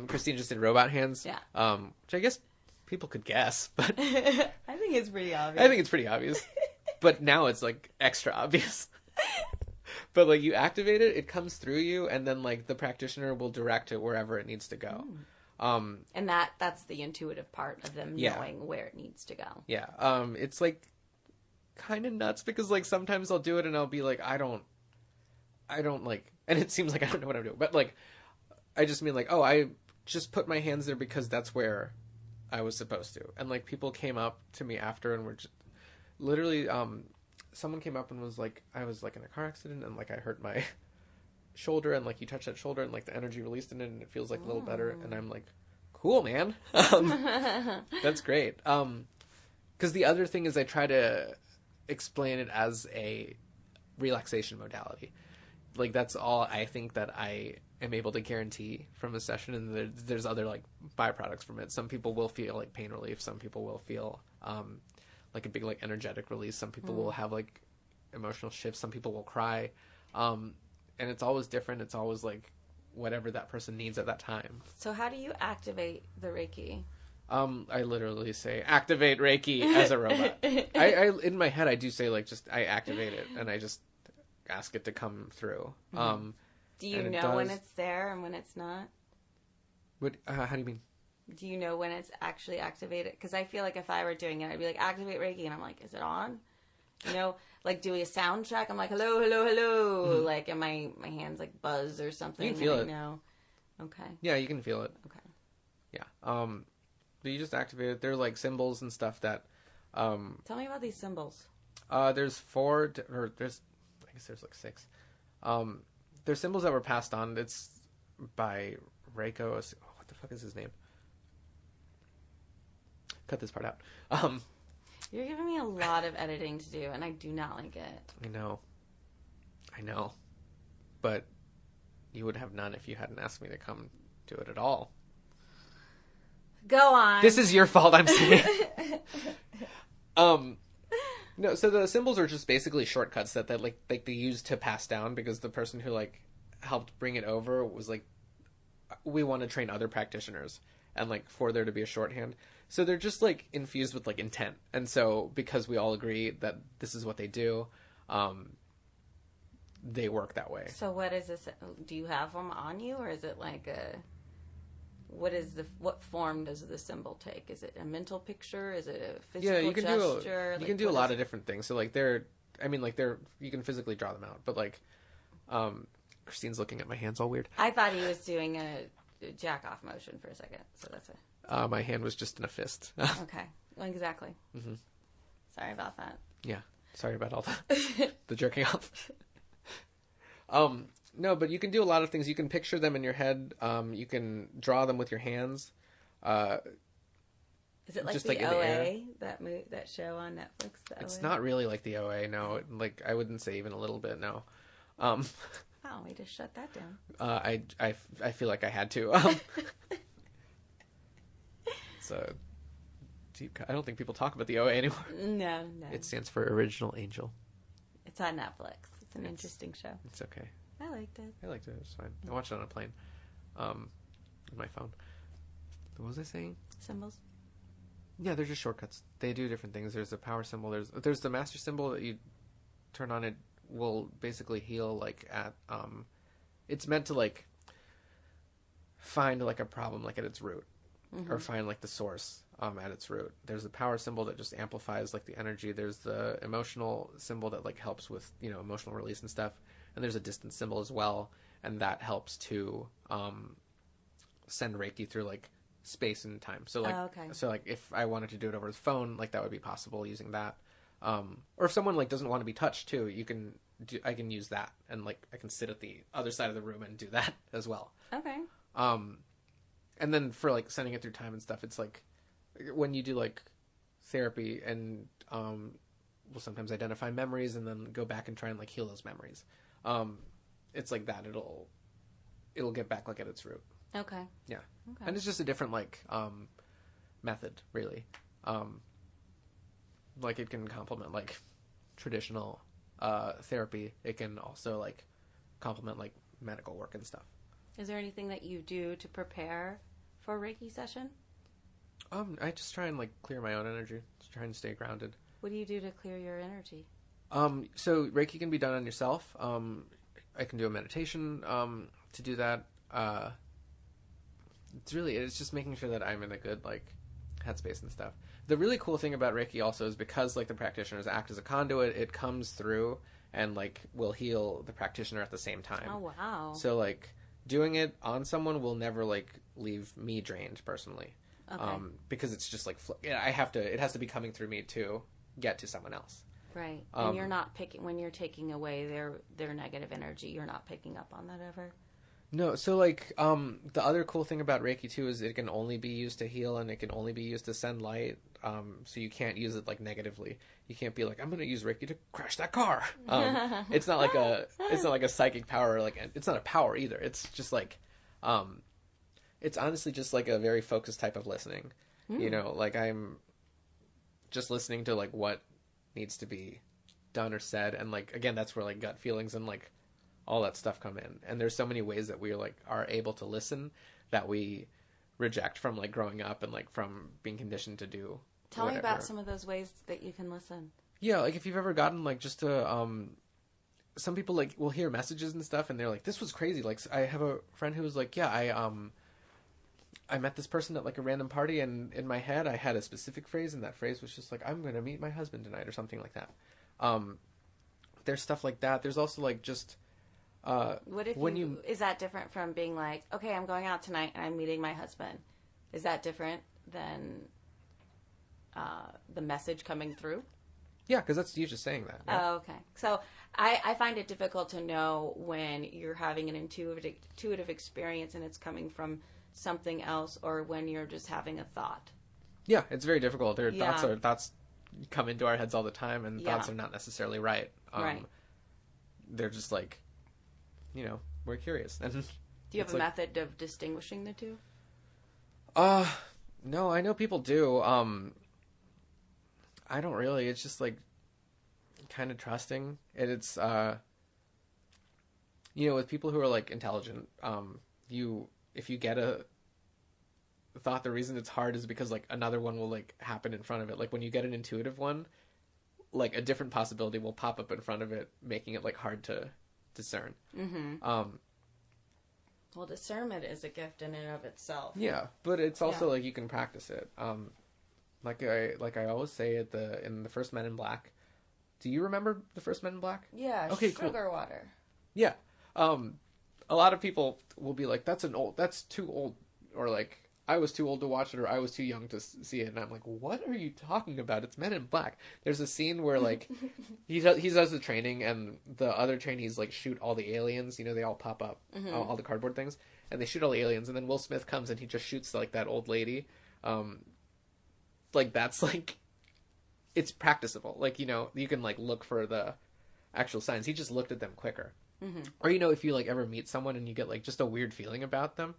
Christine just did robot hands. Yeah. Which I guess people could guess, but I think it's pretty obvious. I think it's pretty obvious. But now it's like extra obvious. But like you activate it, it comes through you, and then like the practitioner will direct it wherever it needs to go. And that's the intuitive part of them knowing where it needs to go. Yeah. It's like kind of nuts because like sometimes I'll do it and I'll be like, I don't like, and it seems like I don't know what I'm doing, but like, I just mean like, oh, I just put my hands there because that's where I was supposed to. And like people came up to me after and were just literally, someone came up and was like, I was like in a car accident and like I hurt my shoulder and like you touch that shoulder and like the energy released in it and it feels like a little better. And I'm like, cool, man. That's great. Because the other thing is I try to explain it as a relaxation modality. Like that's all I think that I am able to guarantee from a session, and there's other like byproducts from it. Some people will feel like pain relief. Some people will feel like a big like energetic release. Some people will have like emotional shifts. Some people will cry, and it's always different. It's always like whatever that person needs at that time. So how do you activate the Reiki? I literally say activate Reiki as a robot. I in my head I do say like just I activate it and I just ask it to come through. Do you know when it's there and when it's not? What? How do you mean? Do you know when it's actually activated? Because I feel like if I were doing it, I'd be like, activate Reiki. And I'm like, is it on? You know, like doing a sound check. I'm like, hello, hello, hello. Like, and my hands like buzz or something. You can feel it. No. Okay. Yeah, you can feel it. Okay. Yeah. But you just activate it. There's like symbols and stuff that. Tell me about these symbols. There's four, or there's, I guess there's like six. There's symbols that were passed on. It's by Reiko. What the fuck is his name? Cut this part out. You're giving me a lot of editing to do, and I do not like it. I know. But you would have none if you hadn't asked me to come do it at all. Go on. This is your fault, I'm saying. No, so the symbols are just basically shortcuts that like they use to pass down, because the person who like helped bring it over was like, we want to train other practitioners and like for there to be a shorthand. So they're just like infused with like intent. And so because we all agree that this is what they do, they work that way. So what is this? Do you have them on you, or is it like a... What form does the symbol take? Is it a mental picture? Is it a physical gesture? You can do a lot of different things. So like you can physically draw them out, but like, Christine's looking at my hands all weird. I thought he was doing a jack off motion for a second. So that's my hand was just in a fist. Okay. Well, exactly. Mm-hmm. Sorry about that. Yeah. Sorry about all the jerking off. No, but you can do a lot of things. You can picture them in your head. You can draw them with your hands. Is it like the OA, that show on Netflix? It's not really like the OA, no. Like, I wouldn't say even a little bit, no. Wow, we just shut that down. I feel like I had to. It's a deep cut. I don't think people talk about the OA anymore. No. It stands for Original Angel. It's on Netflix. It's an interesting show. It's okay. I liked it. It was fine. I watched it on a plane. On my phone. What was I saying? Symbols? Yeah, they're just shortcuts. They do different things. There's a power symbol. There's the master symbol that you turn on. It will basically heal like at it's meant to like find like a problem like at its root. Mm-hmm. Or find like the source at its root. There's the power symbol that just amplifies like the energy. There's the emotional symbol that like helps with, emotional release and stuff. And there's a distance symbol as well, and that helps to send Reiki through like space and time. So like, So like if I wanted to do it over the phone, like that would be possible using that. Or if someone like doesn't want to be touched too, I can use that, and like I can sit at the other side of the room and do that as well. Okay. And then for like sending it through time and stuff, it's like when you do like therapy and we'll sometimes identify memories and then go back and try and like heal those memories. It's like that. It'll get back like at its root. Okay. Yeah. Okay. And it's just a different like method, really. Like it can complement like traditional therapy. It can also like complement like medical work and stuff. Is there anything that you do to prepare for a Reiki session? I just try and like clear my own energy. Just try and stay grounded. What do you do to clear your energy? So Reiki can be done on yourself. I can do a meditation to do that. It's just making sure that I'm in a good like headspace and stuff. The really cool thing about Reiki also is because like the practitioners act as a conduit, it comes through and like will heal the practitioner at the same time. Oh wow. So like doing it on someone will never like leave me drained personally. Okay. Because it's just like it has to be coming through me to get to someone else. Right. And you're not picking when you're taking away their negative energy, you're not picking up on that ever. No, so like the other cool thing about Reiki too is it can only be used to heal and it can only be used to send light. So you can't use it like negatively. You can't be like, I'm going to use Reiki to crash that car. It's not like a psychic power. Like it's not a power either. It's just like, it's honestly just like a very focused type of listening. You know, like I'm just listening to like what needs to be done or said, and like again, that's where like gut feelings and like all that stuff come in. And there's so many ways that we like are able to listen that we reject from like growing up and like from being conditioned to do. Tell me about some of those ways that you can listen. Yeah, like if you've ever gotten like just a some people like will hear messages and stuff and they're like, this was crazy. Like I have a friend who was like, yeah, I met this person at like a random party and in my head I had a specific phrase and that phrase was just like, I'm going to meet my husband tonight or something like that. There's stuff like that. There's also like just what if is that different from being like, okay, I'm going out tonight and I'm meeting my husband? Is that different than the message coming through? Yeah, because that's you just saying that. Right? Oh, okay. So I find it difficult to know when you're having an intuitive experience and it's coming from something else or when you're just having a thought. Yeah, it's very difficult. Thoughts come into our heads all the time and thoughts are not necessarily right. Right. They're just like, you know, we're curious. And do you have a method of distinguishing the two? No, I know people do. I don't really. It's just like kind of trusting. And it's, you know, with people who are like intelligent, if you get a thought, the reason it's hard is because like another one will like happen in front of it. Like when you get an intuitive one, like a different possibility will pop up in front of it, making it like hard to discern. Mm-hmm. Well, discernment is a gift in and of itself. Yeah, but it's also like you can practice it. Like I always say in the first Men in Black. Do you remember the first Men in Black? Yeah. Okay. Sugar Cool. water. Yeah. A lot of people will be like, that's too old, or like, I was too old to watch it, or I was too young to see it, and I'm like, what are you talking about? It's Men in Black. There's a scene where, like, he does the training, and the other trainees, like, shoot all the aliens, you know, they all pop up, all the cardboard things, and they shoot all the aliens, and then Will Smith comes, and he just shoots, like, that old lady. Like, that's, like, it's practicable. Like, you know, you can, like, look for the actual signs. He just looked at them quicker. Mm-hmm. Or, you know, if you, like, ever meet someone and you get, like, just a weird feeling about them,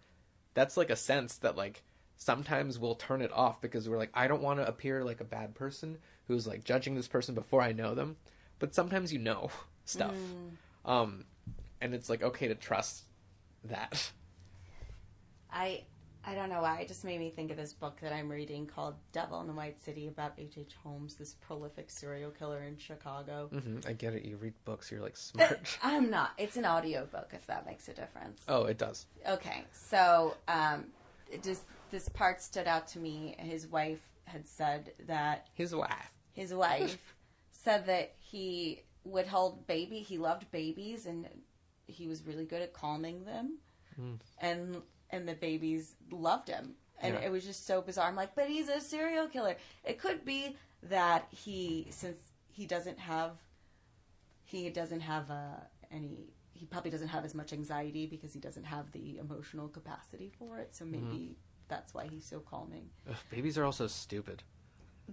that's, like, a sense that, like, sometimes we'll turn it off because we're like, I don't want to appear like a bad person who's, like, judging this person before I know them. But sometimes you know stuff. And it's, like, okay to trust that. I don't know why. It just made me think of this book that I'm reading called Devil in the White City about H.H. Holmes, this prolific serial killer in Chicago. Mm-hmm. I get it. You read books. You're, like, smart. I'm not. It's an audiobook, if that makes a difference. Oh, it does. Okay. So, this part stood out to me. His wife had said that... His wife said that he would hold baby. He loved babies, and he was really good at calming them. Mm. And the babies loved him. And it was just so bizarre. I'm like, but he's a serial killer. It could be that he probably doesn't have as much anxiety because he doesn't have the emotional capacity for it. So maybe that's why he's so calming. Ugh, babies are also stupid.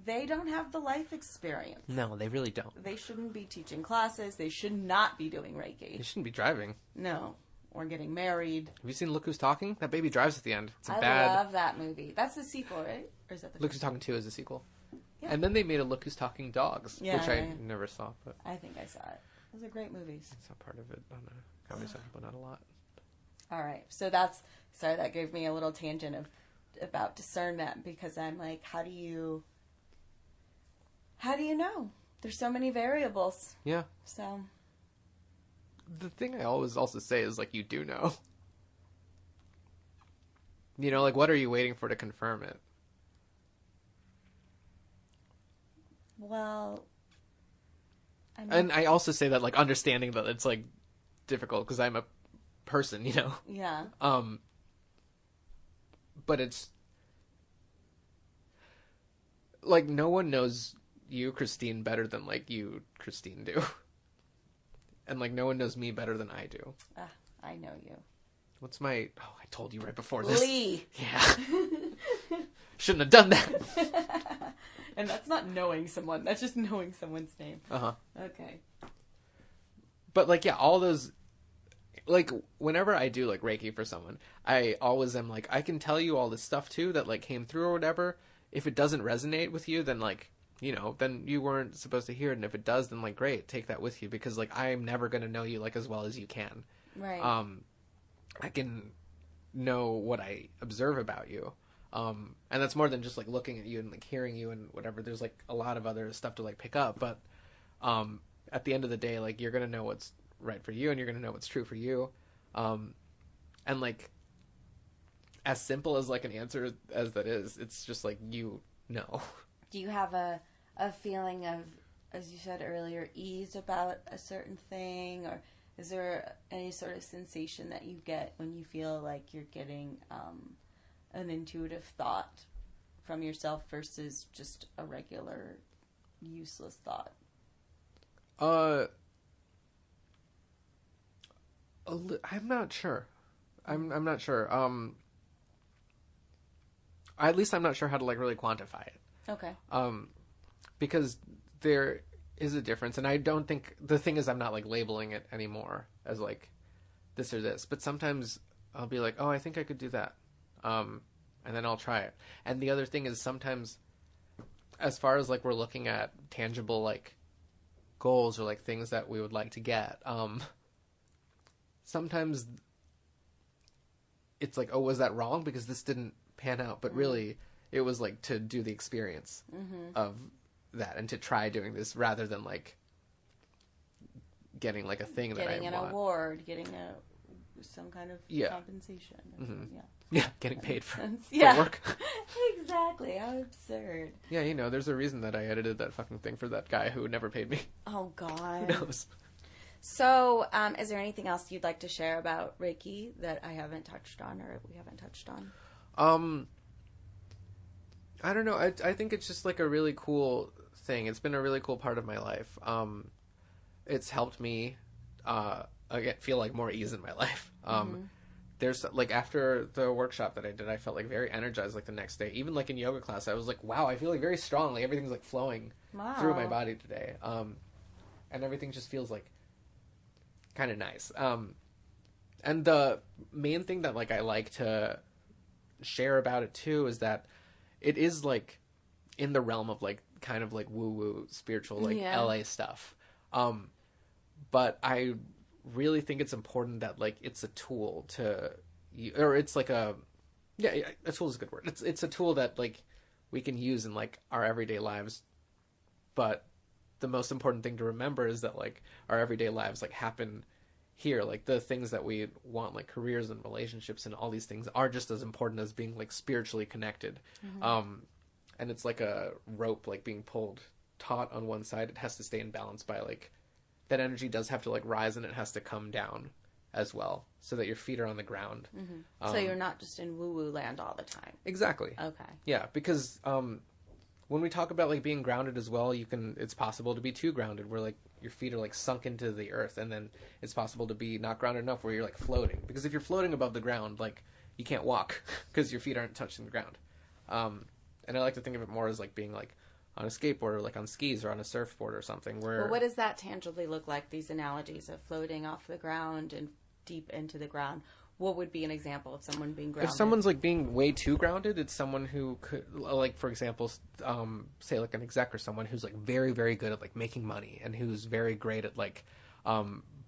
They don't have the life experience. No, they really don't. They shouldn't be teaching classes. They should not be doing Reiki. They shouldn't be driving. No. Or getting married. Have you seen Look Who's Talking? That baby drives at the end. I love that movie. That's the sequel, right? Or is that the Look Who's Talking 2 is the sequel. Yeah. And then they made a Look Who's Talking Dogs, which I never saw. But I think I saw it. Those are great movies. I saw part of it on a Comedy Central, but not a lot. All right. So that gave me a little tangent about discernment, because I'm like, how do you know? There's so many variables. Yeah. So the thing I always also say is, like, you do know. You know, like, what are you waiting for to confirm it? Well, I mean, And I also say that, like, understanding that it's, like, difficult because I'm a person, you know? yeah. But it's, like, no one knows you, Christine, better than, like, you, Christine, do. And, like, no one knows me better than I do. I know you. What's my... Oh, I told you right before this. Lee. Yeah. Shouldn't have done that. And that's not knowing someone. That's just knowing someone's name. Uh-huh. Okay. But, like, yeah, all those... Like, whenever I do, like, Reiki for someone, I always am like, I can tell you all this stuff, too, that, like, came through or whatever. If it doesn't resonate with you, then, like, you know, then you weren't supposed to hear it. And if it does, then, like, great, take that with you. Because, like, I'm never going to know you, like, as well as you can. Right. I can know what I observe about you. And that's more than just, like, looking at you and, like, hearing you and whatever. There's, like, a lot of other stuff to, like, pick up. But at the end of the day, like, you're going to know what's right for you and you're going to know what's true for you. And, like, as simple as, like, an answer as that is, it's just, like, you know. Do you have a feeling of, as you said earlier, ease about a certain thing? Or is there any sort of sensation that you get when you feel like you're getting an intuitive thought from yourself versus just a regular useless thought? I'm not sure. I'm not sure. At least I'm not sure how to, like, really quantify it. Okay. Because there is a difference, and I don't think the thing is I'm not, like, labeling it anymore as, like, this or this. But sometimes I'll be like, oh, I think I could do that, and then I'll try it. And the other thing is sometimes, as far as, like, we're looking at tangible, like, goals or, like, things that we would like to get, sometimes it's like, oh, was that wrong because this didn't pan out? But really, it was, like, to do the experience of that and to try doing this rather than, like, getting, like, a thing that I want. Getting an award, getting some kind of compensation. Yeah, getting paid for work. Exactly. How absurd. Yeah, you know, there's a reason that I edited that fucking thing for that guy who never paid me. Oh, God. Who knows? So, is there anything else you'd like to share about Reiki that I haven't touched on or we haven't touched on? I don't know. I think it's just, like, a really cool thing. It's been a really cool part of my life. It's helped me again feel, like, more ease in my life. There's, like, after the workshop that I did, I felt, like, very energized, like, the next day. Even, like, in yoga class, I was like, wow, I feel, like, very strong. Like, everything's, like, flowing through my body today. And everything just feels, like, kind of nice. And the main thing that, like, I like to share about it too is that it is, like, in the realm of, like, kind of, like, woo-woo spiritual, like, LA stuff. But I really think it's important that, like, it's a tool to, or it's like a tool is a good word. It's a tool that, like, we can use in, like, our everyday lives. But the most important thing to remember is that, like, our everyday lives, like, happen here. Like, the things that we want, like, careers and relationships and all these things are just as important as being, like, spiritually connected. And it's like a rope, like, being pulled taut on one side. It has to stay in balance by, like, that energy does have to, like, rise and it has to come down as well so that your feet are on the ground. So you're not just in woo-woo land all the time. Exactly. Okay. Yeah, because when we talk about, like, being grounded as well, it's possible to be too grounded where, like, your feet are, like, sunk into the earth, and then it's possible to be not grounded enough where you're, like, floating. Because if you're floating above the ground, like, you can't walk because your feet aren't touching the ground. And I like to think of it more as, like, being, like, on a skateboard or, like, on skis or on a surfboard or something where... Well, what does that tangibly look like, these analogies of floating off the ground and deep into the ground? What would be an example of someone being grounded? If someone's, like, being way too grounded, it's someone who could, like, for example, say, like, an exec or someone who's, like, very, very good at, like, making money and who's very great at, like,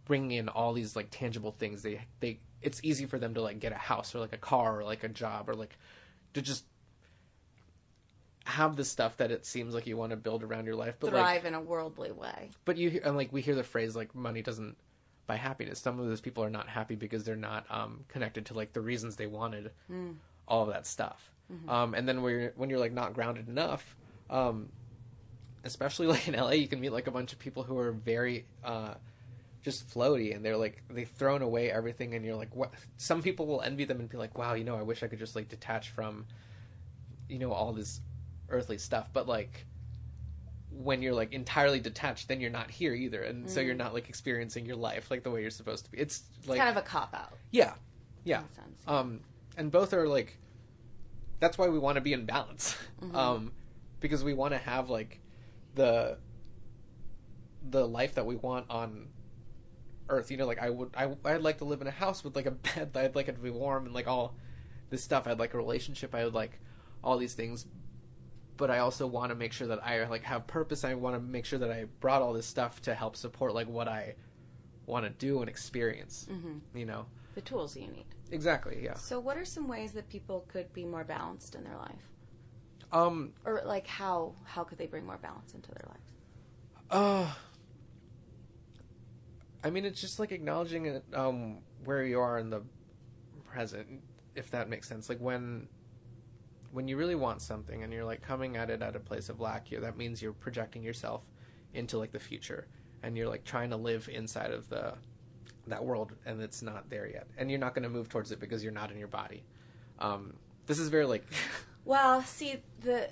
bringing in all these, like, tangible things. It's easy for them to, like, get a house or, like, a car or, like, a job or, like, to just have the stuff that it seems like you want to build around your life. But, thrive like, in a worldly way. But we hear the phrase, like, money doesn't by happiness. Some of those people are not happy because they're not connected to like the reasons they wanted all of that stuff. And then when you're like not grounded enough, especially like in LA, you can meet like a bunch of people who are very just floaty, and they've thrown away everything, and you're like, what? Some people will envy them and be like, wow, you know, I wish I could just like detach from, you know, all this earthly stuff. But like when you're like entirely detached, then you're not here either, and so you're not like experiencing your life like the way you're supposed to be. It's like kind of a cop out. Yeah. Makes sense. And both are like, that's why we want to be in balance. Because we want to have like the life that we want on Earth. You know, like I'd like to live in a house with like a bed. I'd like it to be warm and like all this stuff. I'd like a relationship. I would like all these things. But I also want to make sure that I like have purpose. I want to make sure that I brought all this stuff to help support like what I want to do and experience. You know, the tools you need. Exactly. Yeah. So, what are some ways that people could be more balanced in their life? Or like how could they bring more balance into their lives? I mean, it's just like acknowledging it, where you are in the present, if that makes sense. Like when you really want something and you're like coming at it at a place of lack, that means you're projecting yourself into like the future, and you're like trying to live inside of that world, and it's not there yet, and you're not going to move towards it because you're not in your body. This is very like well, see, the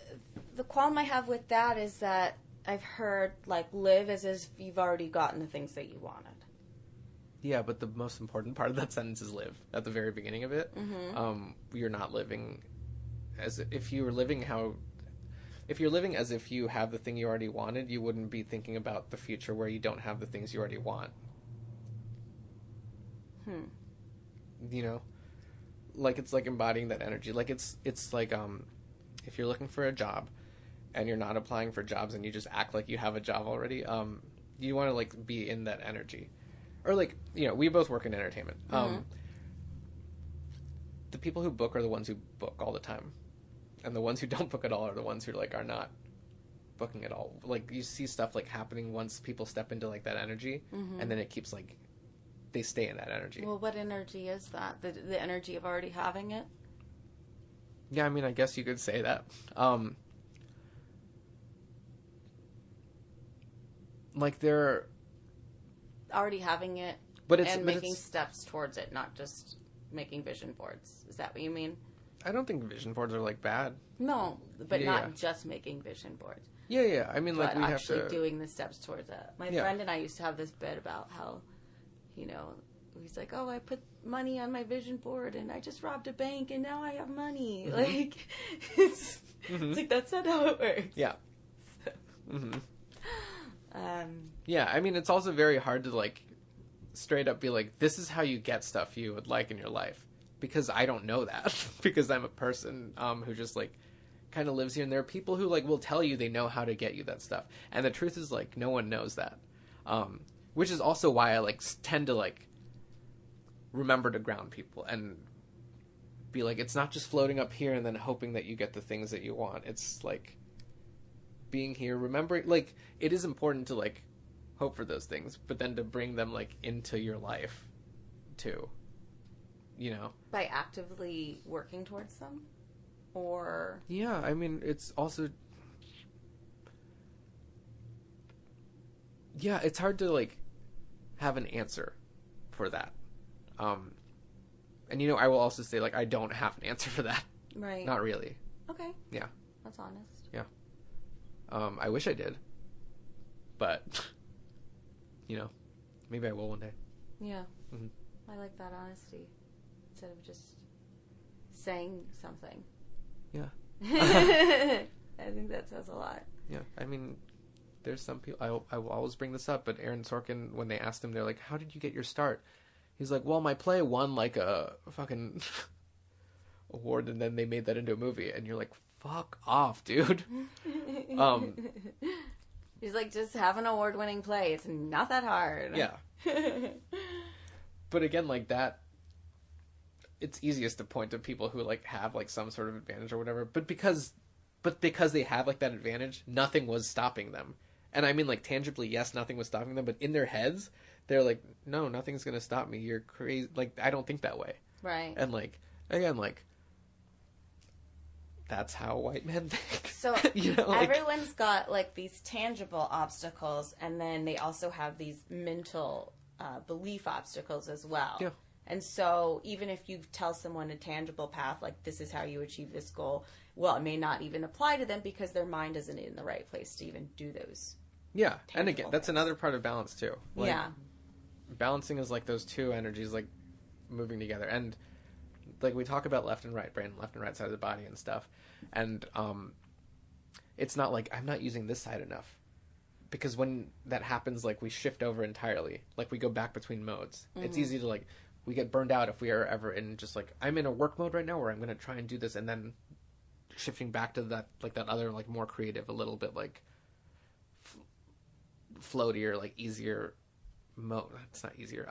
qualm I have with that is that I've heard like live as if you've already gotten the things that you wanted. Yeah, but the most important part of that sentence is live at the very beginning of it. You're not living as if you were living if you're living as if you have the thing you already wanted, you wouldn't be thinking about the future where you don't have the things you already want. You know, like it's like embodying that energy. Like it's like if you're looking for a job and you're not applying for jobs and you just act like you have a job already, you want to like be in that energy. Or like, you know, we both work in entertainment. The people who book are the ones who book all the time, and the ones who don't book at all are the ones who like are not booking at all. Like you see stuff like happening once people step into like that energy, and then it keeps like they stay in that energy. Well, what energy is that? The energy of already having it? Yeah, I mean, I guess you could say that. Like they're already having it, making steps towards it, not just making vision boards. Is that what you mean? I don't think vision boards are like bad. No, but not just making vision boards. Yeah. I mean, like we have to doing the steps towards it. My friend and I used to have this bit about how, you know, he's like, "Oh, I put money on my vision board, and I just robbed a bank, and now I have money." Like, it's like that's not how it works. Yeah. Yeah, I mean, it's also very hard to like straight up be like, this is how you get stuff you would like in your life, because I don't know that because I'm a person who just like kind of lives here, and there are people who like will tell you they know how to get you that stuff, and the truth is like no one knows that, which is also why I like tend to like remember to ground people and be like, it's not just floating up here and then hoping that you get the things that you want. It's like being here, remembering, like it is important to like hope for those things, but then to bring them like into your life too, you know, by actively working towards them. Or yeah, I mean, it's also, yeah, it's hard to like have an answer for that, and you know, I will also say like I don't have an answer for that, right? Not really. Okay. Yeah, that's honest. Yeah. I wish I did, but you know, maybe I will one day. Yeah. I like that honesty instead of just saying something. Yeah. I think that says a lot. Yeah. I mean, there's some people, I will always bring this up, but Aaron Sorkin, when they asked him, they're like, how did you get your start? He's like, well, my play won like a fucking award, and then they made that into a movie. And you're like, fuck off, dude. He's like, just have an award-winning play. It's not that hard. Yeah. But again, like that, it's easiest to point to people who like have like some sort of advantage or whatever. But because they have like that advantage, nothing was stopping them. And I mean, like, tangibly, yes, nothing was stopping them, but in their heads, they're like, no, nothing's going to stop me. You're crazy. Like, I don't think that way. Right. And, like, again, like, that's how white men think. So you know, like, everyone's got, like, these tangible obstacles, and then they also have these mental belief obstacles as well. Yeah. And so even if you tell someone a tangible path, like, this is how you achieve this goal, well, it may not even apply to them because their mind isn't in the right place to even do those. Yeah. And again, that's things. Another part of balance, too. Like, yeah. Balancing is like those two energies, like, moving together. And, like, we talk about left and right brain, left and right side of the body and stuff. And it's not like I'm not using this side enough. Because when that happens, like, we shift over entirely. Like, we go back between modes. Mm-hmm. It's easy to, like, we get burned out if we are ever in just, like, I'm in a work mode right now where I'm going to try and do this, and then shifting back to that, like, that other, like, more creative, a little bit, like, floatier, like, easier mode. It's not easier.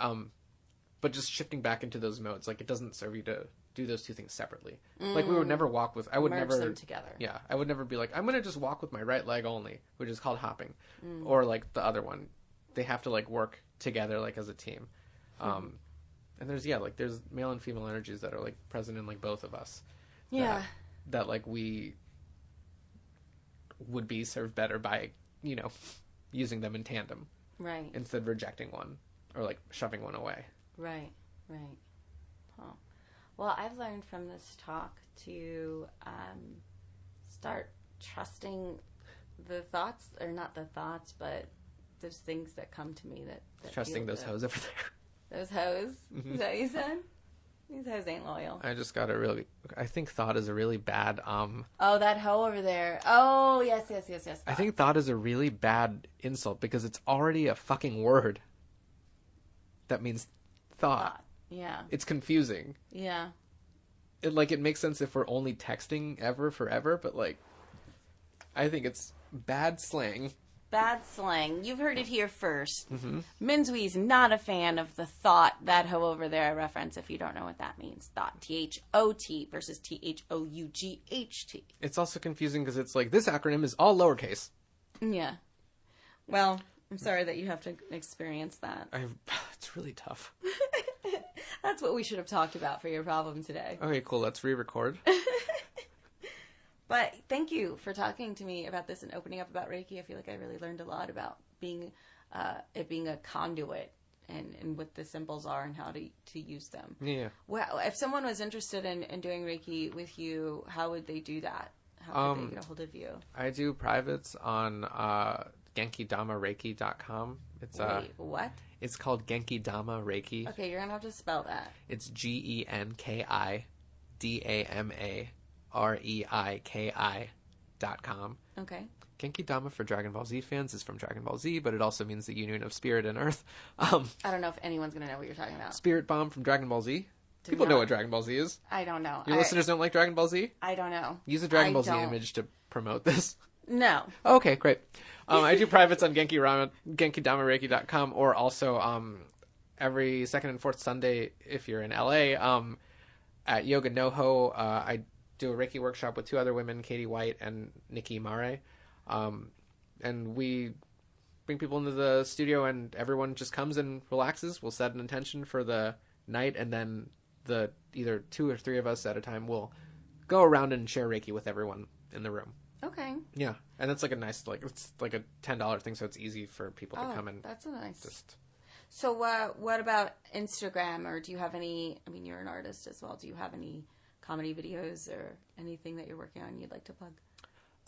But just shifting back into those modes, like, it doesn't serve you to do those two things separately. Like, we would never walk with, I would Merge never them together. Yeah, I would never be like, I'm going to just walk with my right leg only, which is called hopping. Or, like, the other one. They have to, like, work together, like, as a team. And there's male and female energies that are, like, present in, like, both of us. Yeah. That like, we would be served better by, you know, using them in tandem. Right. Instead of rejecting one or, like, shoving one away. Right. Right. Huh. Well, I've learned from this talk to start trusting the thoughts, or not the thoughts, but those things that come to me that Trusting those hoes over there. Those hoes? Mm-hmm. Is that what you said? These hoes ain't loyal. I just got I think thought is a really bad, Oh, that hoe over there. Oh, yes. Thought. I think thought is a really bad insult because it's already a fucking word that means thought. Yeah. It's confusing. Yeah. It makes sense if we're only texting forever, but, like, I think it's bad slang. Bad slang. You've heard it here first. Mm-hmm. Minhdzuy not a fan of the thought, that hoe over there I reference, if you don't know what that means. Thought. T-H-O-T versus T-H-O-U-G-H-T. It's also confusing because it's like, this acronym is all lowercase. Yeah. Well, I'm sorry that you have to experience that. It's really tough. That's what we should have talked about for your problem today. Okay, cool. Let's re-record. But thank you for talking to me about this and opening up about Reiki. I feel like I really learned a lot about being a conduit and what the symbols are and how to use them. Yeah. Well, if someone was interested in doing Reiki with you, how would they do that? How would they get a hold of you? I do privates on genkidamareiki.com. It's Wait, what? It's called Genkidama Reiki. Okay, you're going to have to spell that. It's GenkidamaReiki.com. Okay. Genkidama for Dragon Ball Z fans is from Dragon Ball Z, but it also means the union of spirit and earth. I don't know if anyone's going to know what you're talking about. Spirit Bomb from Dragon Ball Z. People know what Dragon Ball Z is. I don't know. Your listeners don't like Dragon Ball Z? I don't know. Use a Dragon Ball Z image to promote this. No. Okay, great. I do privates on Genkidamareiki.com, or also every second and fourth Sunday, if you're in LA, at Yoga NoHo, I do a Reiki workshop with two other women, Katie White and Nikki Mare. And we bring people into the studio and everyone just comes and relaxes. We'll set an intention for the night, and then either two or three of us at a time will go around and share Reiki with everyone in the room. Okay. Yeah, and it's like a nice, it's like a $10 thing, so it's easy for people to come and. That's a nice. Just. So what about Instagram, or do you have any? I mean, you're an artist as well. Do you have any comedy videos or anything that you're working on you'd like to plug?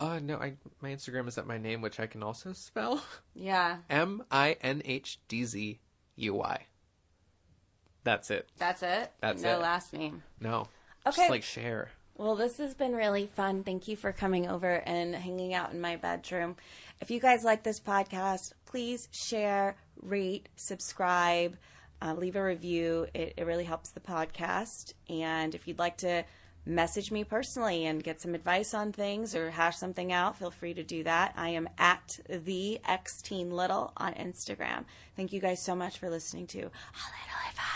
No, my Instagram is at my name, which I can also spell. Yeah. Minhdzuy. That's it. That's it? That's no it. last name. No. Okay. Just like share. Well, this has been really fun. Thank you for coming over and hanging out in my bedroom. If you guys like this podcast, please share, rate, subscribe, leave a review. It really helps the podcast. And if you'd like to message me personally and get some advice on things or hash something out, feel free to do that. I am at the XTeenLittle on Instagram. Thank you guys so much for listening to A Little Advice.